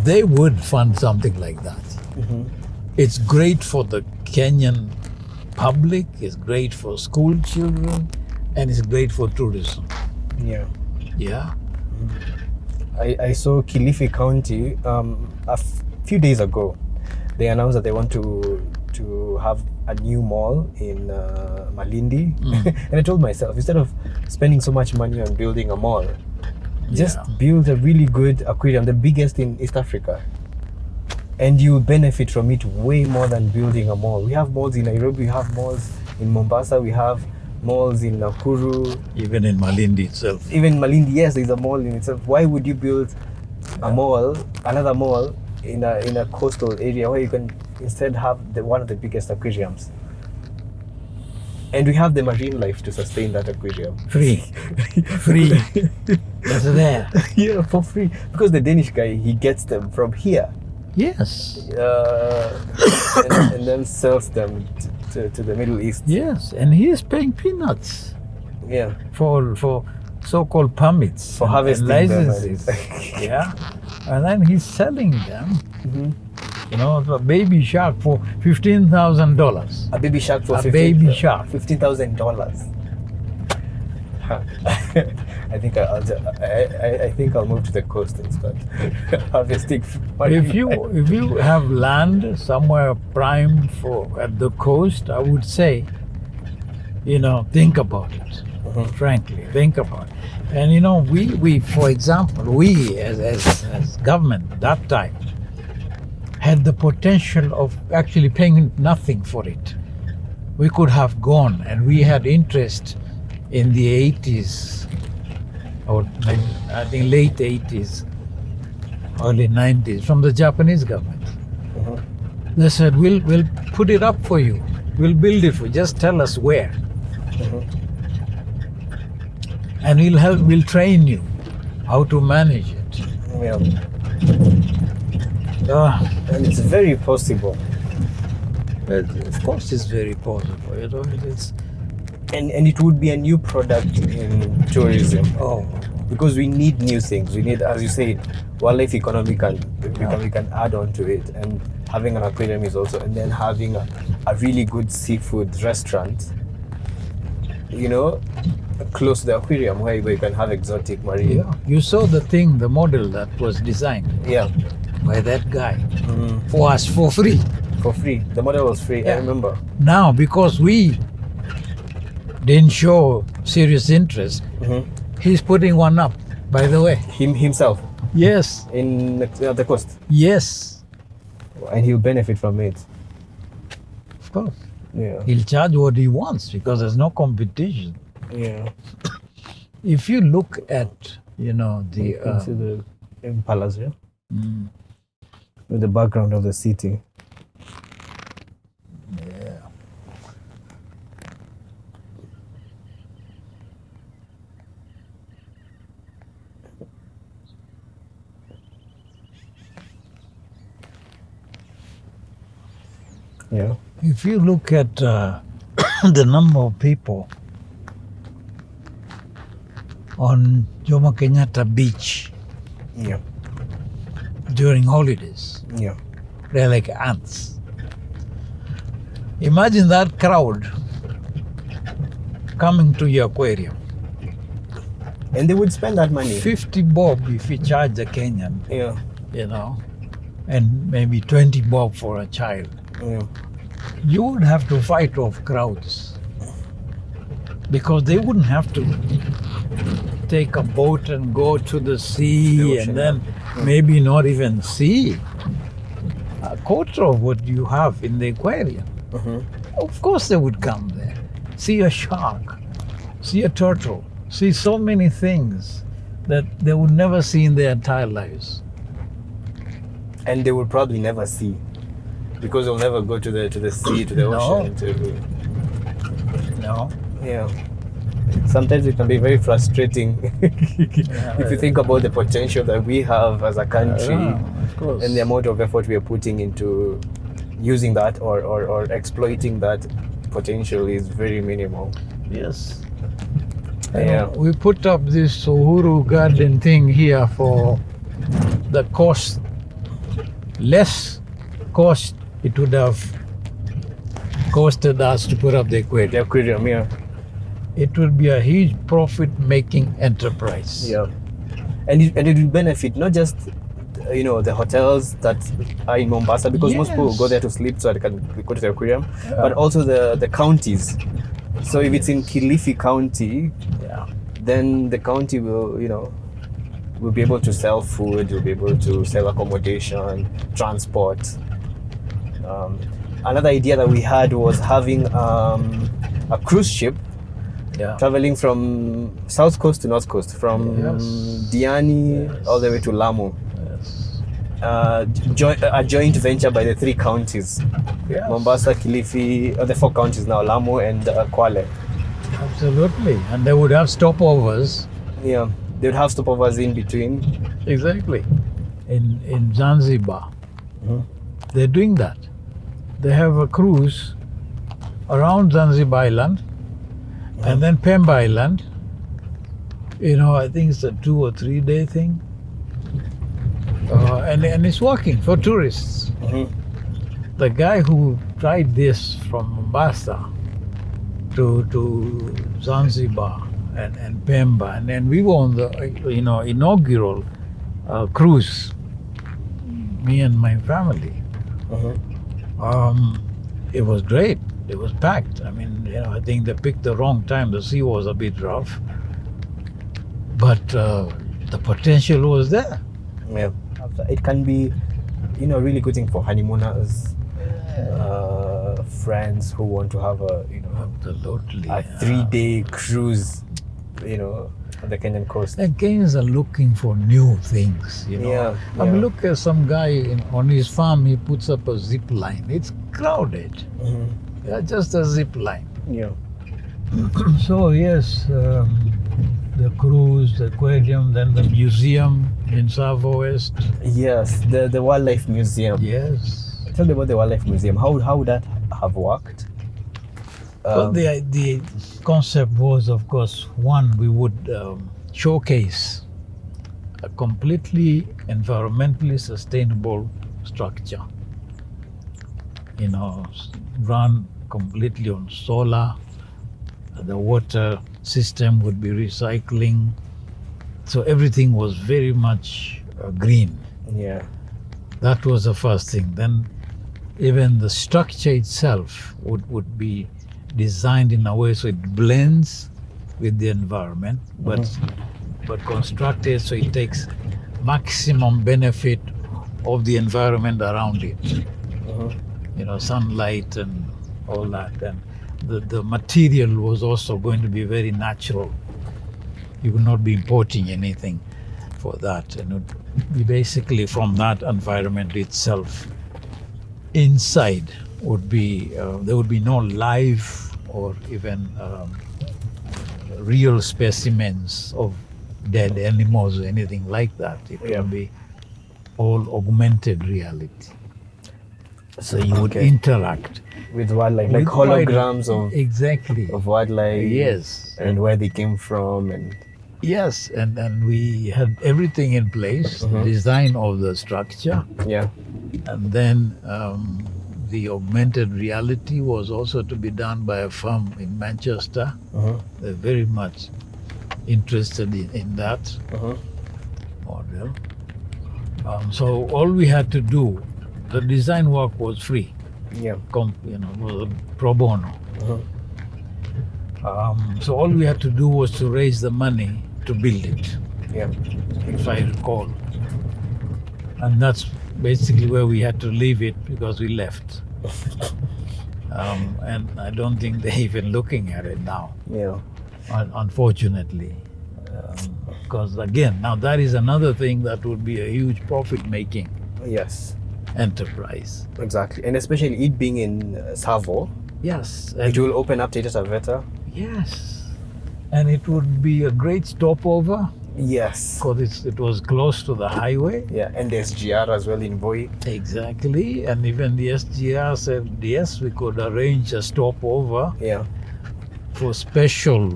they would fund something like that. It's great for the Kenyan public, it's great for school children, and it's great for tourism. Yeah. Yeah? I saw Kilifi County a few days ago. They announced that they want to have a new mall in Malindi. And I told myself, instead of spending so much money on building a mall, just build a really good aquarium, the biggest in East Africa. And you'll benefit from it way more than building a mall. We have malls in Nairobi, we have malls in Mombasa, we have malls in Nakuru. Even in Malindi itself. Even Malindi, yes, there's a mall in itself. Why would you build a mall, another mall, in a coastal area where you can instead have one of the biggest aquariums? And we have the marine life to sustain that aquarium. Free. That's there. Yeah, for free. Because the Danish guy, he gets them from here. Yes. And then sells them to the Middle East. Yes, and he is paying peanuts. Yeah. For so-called permits. For harvesting and them. licenses. Yeah. And then he's selling them. A baby shark for $15,000. A baby shark for $15,000. I think I'll move to the coast and start harvesting. If you have land somewhere prime at the coast, I would say, think about it. Frankly, think about it. And we for example, we as government at that time had the potential of actually paying nothing for it. We could have gone, and we had interest in the 80s, or I think late 80s, early 90s, from the Japanese government. They said, we'll put it up for you. We'll build it for you. Just tell us where. And we'll train you how to manage it. Yeah. And it's very possible. Of course it's very possible. And it would be a new product in tourism. Because we need new things. We need, as you said, wildlife economy we can add on to it. And having an aquarium is also, and then having a really good seafood restaurant, close to the aquarium where you can have exotic marine. Yeah. You saw the model that was designed. Yeah. By that guy. For us, for free. For free. The model was free, I remember. Now, because we didn't show serious interest, he's putting one up, by the way. Himself? Yes. In the coast? Yes. And he'll benefit from it? Of course. Yeah. He'll charge what he wants because there's no competition. Yeah. If you look at, the impalas, yeah? With the background of the city. Yeah. Yeah. If you look at the number of people on Jomo Kenyatta Beach Yeah. during holidays, Yeah. they're like ants. Imagine that crowd coming to your aquarium. And they would spend that money. 50 bob if you charge a Kenyan, Yeah. you know, and maybe 20 bob for a child. Yeah. You would have to fight off crowds because they wouldn't have to take a boat and go to the sea The ocean, and then maybe not even see a quarter of what you have in the aquarium. Of course they would come there, see a shark, see a turtle, see so many things that they would never see in their entire lives. And they will probably never see, because they'll never go to the sea, to the No. ocean. No? Yeah. Sometimes it can be very frustrating if you think about the potential that we have as a country Of course. and the amount of effort we are putting into using that or exploiting that potential is very minimal. Yes. Yeah. We put up this Uhuru Garden thing here for the cost, less cost it would have costed us to put up the aquarium. The aquarium, yeah. It will be a huge profit-making enterprise. Yeah. And it will benefit not just the hotels that are in Mombasa, because most people Yes. go there to sleep so they can go to the aquarium, but also the counties. So if it's in Kilifi County, Yeah. then the county will be able to sell food, will be able to sell accommodation, transport. Another idea that we had was having a cruise ship Yeah. traveling from south coast to north coast, from Yes. Diani Yes. all the way to Lamu. Yes. A joint venture by the three counties: Yes. Mombasa, Kilifi, the four counties now, Lamu and Kwale. Absolutely. And they would have stopovers. Yeah, they would have stopovers in between. Exactly. In Zanzibar, they're doing that. They have a cruise around Zanzibar Island and then Pemba Island. I think it's a 2 or 3 day thing. And it's working for tourists. The guy who tried this from Mombasa to Zanzibar and Pemba, and then we were on the inaugural cruise, me and my family. It was great. It was packed. I mean, I think they picked the wrong time. The sea was a bit rough, but the potential was there. Yeah, it can be, really good thing for honeymooners, friends who want to have Absolutely. a 3-day cruise, on the Kenyan coast. And Kenyans are looking for new things, Yeah, I mean, yeah. look at some guy on his farm, he puts up a zip line. It's crowded. Yeah, just a zip line. Yeah. So, yes, the cruise, the aquarium, then the museum in Tsavo West. Yes, the wildlife museum. Yes. Tell me about the wildlife museum. How would that have worked? Well, the concept was, of course, one, we would showcase a completely environmentally sustainable structure. Run completely on solar. The water system would be recycling. So everything was very much green. Yeah. That was the first thing. Then even the structure itself would be designed in a way so it blends with the environment, but constructed so it takes maximum benefit of the environment around it. Sunlight and all that. And the material was also going to be very natural. You would not be importing anything for that. And it would be basically from that environment itself. Inside would be, there would be no live or even real specimens of dead animals or anything like that. It Yeah. would be all augmented reality. So you would Okay. interact. With wildlife, like with holograms exactly. of wildlife. Yes. And where they came from and Yes, and we had everything in place, design of the structure, yeah. and then the augmented reality was also to be done by a firm in Manchester. They're very much interested in that model. So all we had to do, the design work was free, Yeah. was pro bono. So all we had to do was to raise the money to build it, Yeah. if I recall. And that's basically where we had to leave it because we left. And I don't think they're even looking at it now, Yeah. unfortunately. Because again, now that is another thing that would be a huge profit-making Yes. enterprise. Exactly. And especially it being in Tsavo, Yes. it will open up Taita Taveta. Yes. And it would be a great stopover Yes. because it was close to the highway. Yeah. And there's GR as well in Voi. Exactly. And even the SGR said, yes, we could arrange a stopover Yeah. for special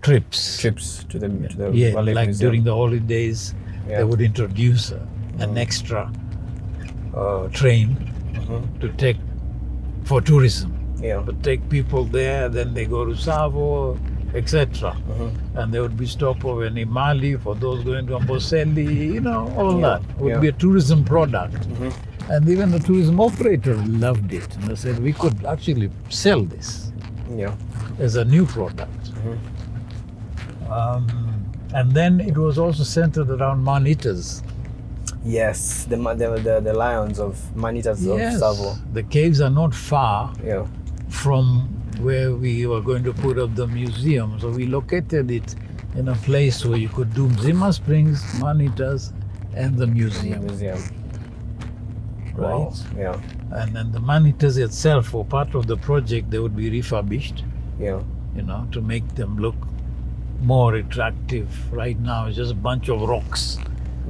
trips. Trips to the Yeah, wildlife like museum. during the holidays, Yeah. they would introduce an extra train to take for tourism. Yeah. But take people there, then they go to Tsavo, etc. And there would be stopover in Imali for those going to Amboseli, all Yeah, that would yeah. be a tourism product. And even the tourism operator loved it. And they said, we could actually sell this Yeah. as a new product. And then it was also centered around man-eaters. Yes. The lions of Manitas of Tsavo. The caves are not far Yeah. from where we were going to put up the museum. So we located it in a place where you could do Zima Springs, man-eaters, and the museum. Museum. Right? Wow. Yeah. And then the man-eaters itself, for part of the project, they would be refurbished, Yeah. to make them look more attractive. Right now, it's just a bunch of rocks.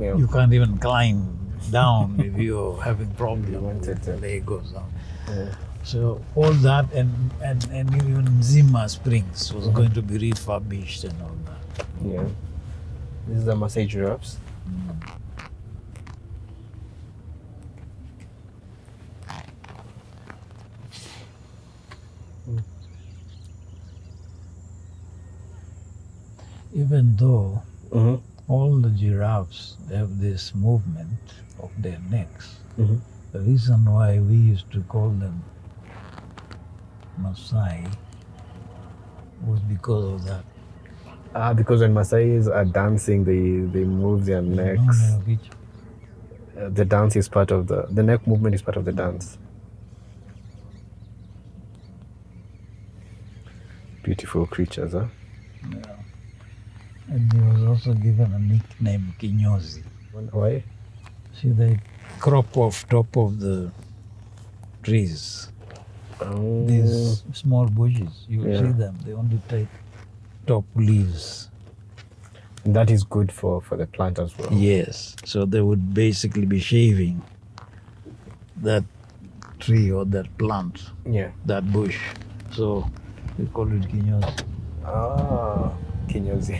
Yeah. You can't even climb down if you're having problems wanted with to. the leg or something. Yeah. So all that and even Zima Springs was going to be refurbished and all that. Yeah. This is the Maasai Giraffes. Even though Mm-hmm. all the giraffes have this movement of their necks, Mm-hmm. the reason why we used to call them Maasai was because of that. Because when Maasais are dancing, they move their necks. The dance is part of the neck movement is part of the dance. Beautiful creatures, huh? Yeah. And he was also given a nickname Kinyozi. Why? See, they crop off top of the trees. These small bushes, you Yeah. see them, they only take top leaves. That is good for the plant as well. Yes, so they would basically be shaving that tree or that plant, Yeah. that bush. So we call it kinyozi. Kinyozi.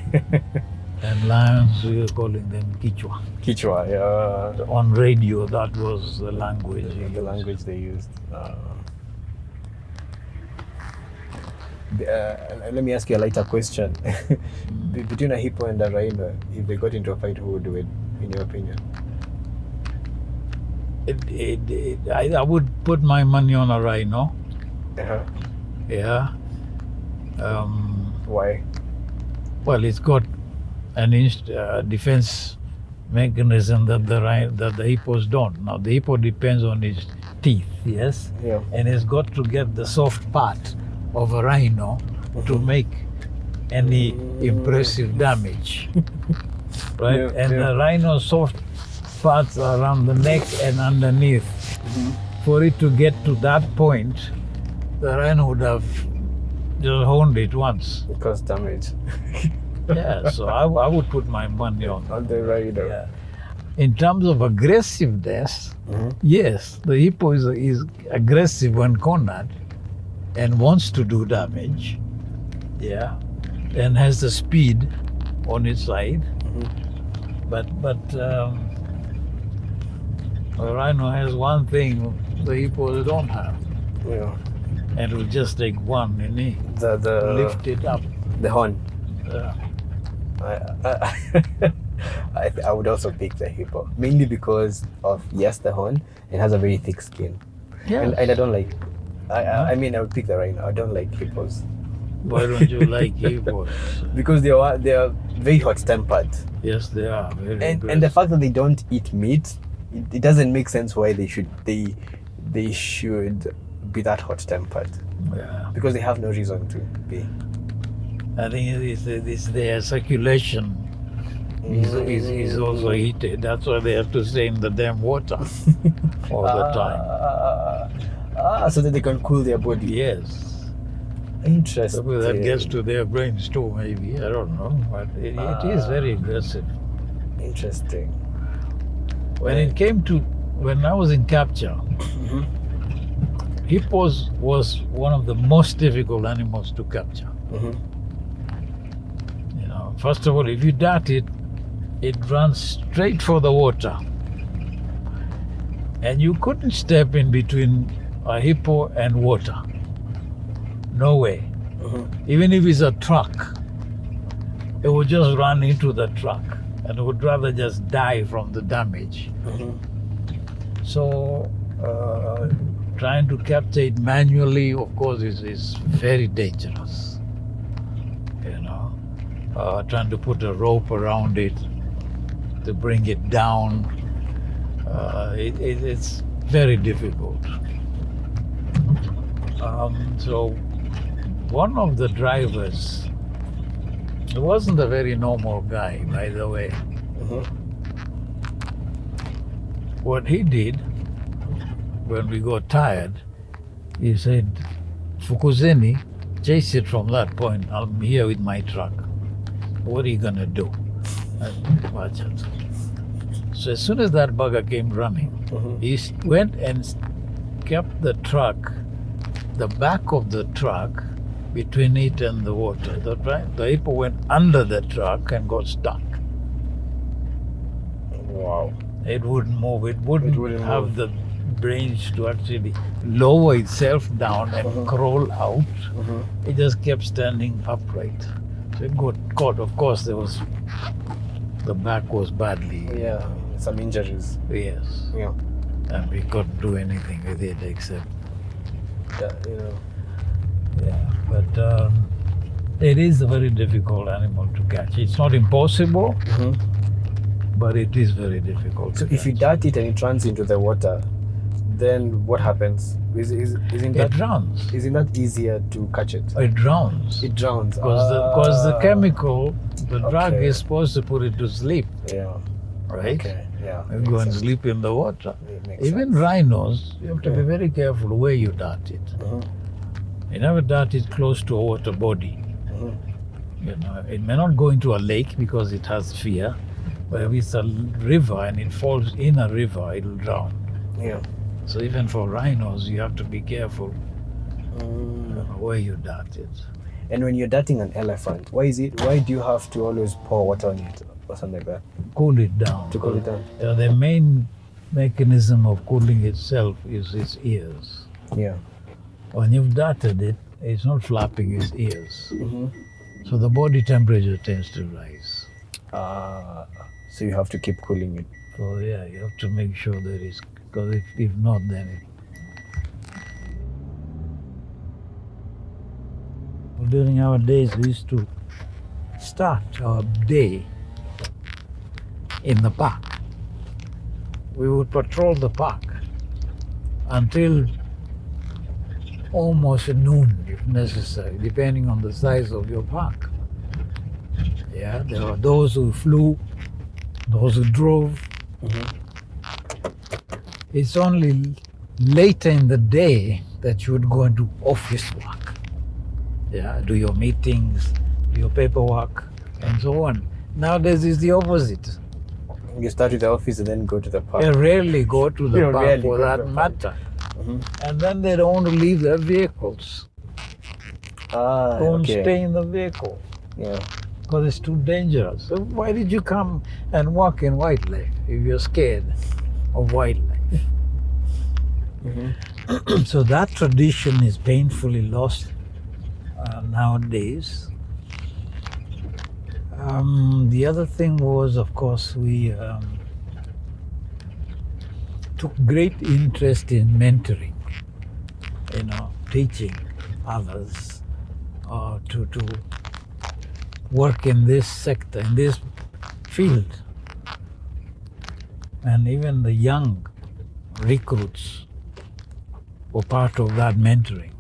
And lions, we were calling them kichwa. Kichwa, yeah. On radio, that was the language. The language they used. Let me ask you a lighter question. Between a hippo and a rhino, if they got into a fight, who would do it, in your opinion? I would put my money on a rhino. Uh-huh. Yeah. Why? Well, it's got an defense mechanism that the hippos don't. Now, the hippo depends on its teeth, yes? Yeah. And it's got to get the soft part of a rhino to make any impressive damage, right? Yeah, and yeah. the rhino's soft parts are around the neck and underneath. For it to get to that point, the rhino would have just honed it once. It caused damage. Yeah, so I would put my money on On the rhino. Yeah. in terms of aggressiveness, yes, the hippo is aggressive when cornered and wants to do damage. Yeah, and has the speed on its side. But a rhino has one thing the hippos don't have. Yeah. And it will just take one and The lift it up. the horn. Yeah. I would also pick the hippo, mainly because of the horn. It has a very thick skin, Yes. and I don't like. I mean, I would pick the rhino. I don't like hippos Why don't you like hippos? because they are very hot tempered, Yes, they are. Very and the aggressive. fact that they don't eat meat, it doesn't make sense why they should be that hot tempered, Yeah. because they have no reason to be. I think it's their circulation is also heated. That's why they have to stay in the damn water all the time. So that they can cool their body. Yes. Interesting. So that gets to their brains too, maybe. I don't know. But it is very aggressive. Interesting. When I was in capture, hippos was one of the most difficult animals to capture. You know, first of all, if you dart it, it runs straight for the water. And you couldn't step in between a hippo and water. No way. Even if it's a truck, it would just run into the truck and it would rather just die from the damage. So trying to capture it manually, of course, is very dangerous. You know, trying to put a rope around it to bring it down, it's very difficult. So one of the drivers, he wasn't a very normal guy, by the way. What he did, when we got tired, he said, Fukuzeni, chase it from that point. I'm here with my truck. What are you going to do? And watch it. So as soon as that bugger came running, he went and kept the truck, the back of the truck, between it and the water. The hippo went under the truck and got stuck. Wow. It wouldn't move. It wouldn't have move. the brains to actually lower itself down and crawl out. It just kept standing upright. So it got caught. Of course, the back was badly. Yeah, some injuries. Yes. Yeah. And we couldn't do anything with it except. Yeah. But it is a very difficult animal to catch. It's not impossible, but it is very difficult. So to if you catch. dart it and it runs into the water, then what happens? Isn't It drowns. Isn't that easier to catch it? It drowns. It drowns. Because the chemical, the drug Okay. is supposed to put it to sleep, Yeah. right? Okay. Yeah. You makes go and sense. sleep in the water. It makes Even sense. rhinos, you have to be very careful where you dart it. You never dart it close to a water body. You know, it may not go into a lake because it has fear, but if it's a river and it falls in a river, it'll drown. Yeah. So even for rhinos, you have to be careful where you dart it. And when you're darting an elephant, why do you have to always pour water on it or something like that? Cool it down. To cool it down. The main mechanism of cooling itself is its ears. Yeah. When you've darted it, it's not flapping its ears. So the body temperature tends to rise. So you have to keep cooling it. So yeah, you have to make sure that it's, because if not, then it. During our days, we used to start our day in the park. We would patrol the park until almost noon, if necessary, depending on the size of your park. Yeah, there were those who flew, those who drove. It's only later in the day that you would go and do office work. Yeah, do your meetings, do your paperwork, and so on. Nowadays it's the opposite. You start with the office and then go to the park. They rarely go to the park rarely for go to that the park. matter. And then they don't want to leave their vehicles. Don't stay in the vehicle. Yeah. Because it's too dangerous. So why did you come and walk in wildlife if you're scared of wildlife? So that tradition is painfully lost nowadays. The other thing was, of course, we took great interest in mentoring, teaching others to work in this sector, in this field. And even the young recruits were part of that mentoring.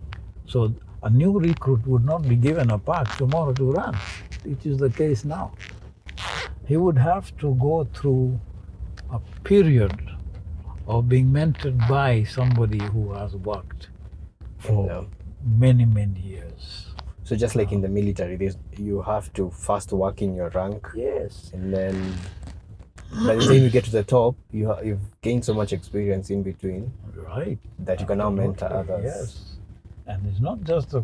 So a new recruit would not be given a park tomorrow to run, which is the case now. He would have to go through a period of being mentored by somebody who has worked for many, many years. So just like in the military, you have to first work in your rank. Yes. And then by the time you get to the top, you've gained so much experience in between. Right. That you can now mentor others. Yes. And it's not just a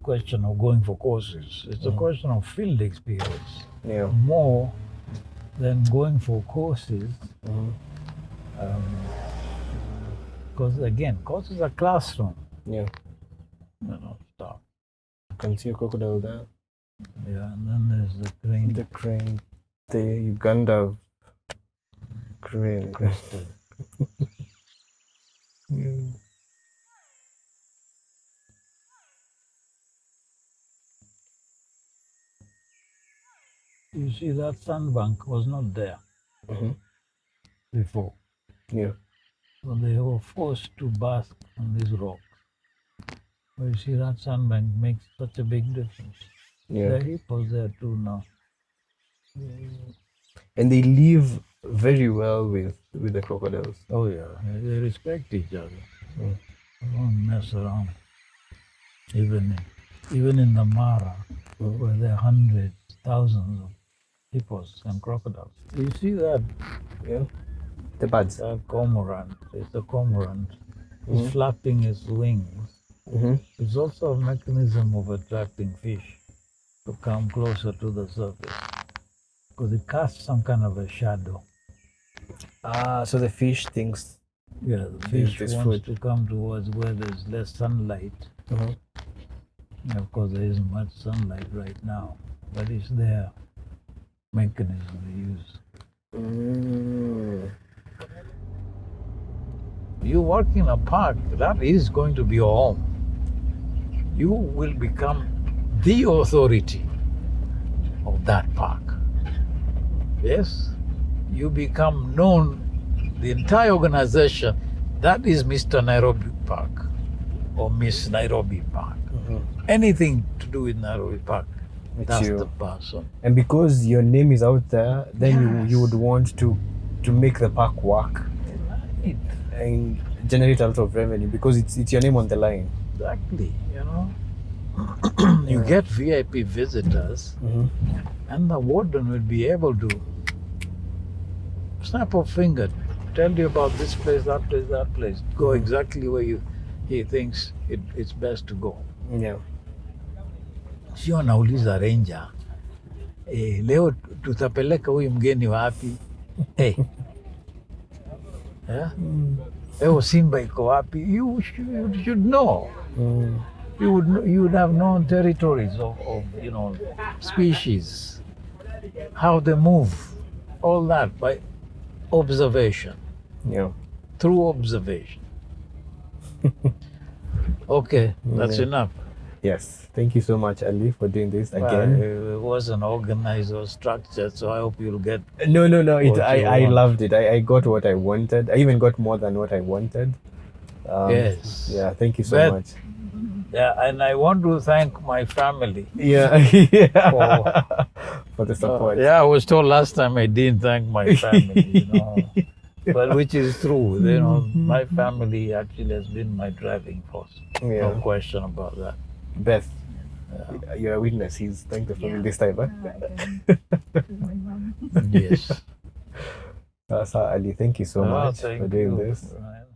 question of going for courses. It's a question of field experience. Yeah. More than going for courses. Because again, courses are classroom. Yeah. Stuff. You can see a crocodile there. Yeah, and then there's the crane. The crane. The Uganda crane. You see, that sandbank was not there before. Yeah. So they were forced to bask on these rocks. But you see, that sandbank makes such a big difference. Yeah. There are hippos there too now. And they live very well with the crocodiles. Oh yeah, they respect each other. They don't mess around. Even in the Mara, where there are hundreds, thousands of hippos and crocodiles. You see that? Yeah. The birds. That cormorant. It's a cormorant. It's flapping its wings. It's also a mechanism of attracting fish to come closer to the surface. Because it casts some kind of a shadow. So the fish thinks. Yeah, the fish this wants food. to come towards where there's less sunlight. Yeah, of course, there isn't much sunlight right now, but it's their mechanism they use. You work in a park, that is going to be your home. You will become the authority of that park. Yes? You become known, the entire organization, that is Mr. Nairobi Park or Miss Nairobi Park. Anything to do with Nairobi Park, that's the person. And because your name is out there, then you would want to make the park work. Right. And generate a lot of revenue because it's your name on the line. Exactly, You get VIP visitors and the warden will be able to snap a finger, tell you about this place, that place, that place. Go exactly where he thinks it's best to go. Yeah. Sio anauliza ranger, leo tutapeleka huyu mgeni wapi? Leo simba iko wapi? You should know. You would have known territories of species, how they move, all that by observation. Yeah. Through observation. Okay, that's enough. Yes. Thank you so much, Ali, for doing this again. It wasn't organized or structured, so I hope you'll get. No. I loved it. I got what I wanted. I even got more than what I wanted. Yes. Yeah. Thank you so much. Yeah, and I want to thank my family. Yeah. For the support. I was told last time I didn't thank my family. But which is true. My family actually has been my driving force. Yeah. No question about that. Beth, you're a witness. He's thanked the family this time, huh? Yes. Sir Ali, thank you so much for Thank doing you, this. Ryan.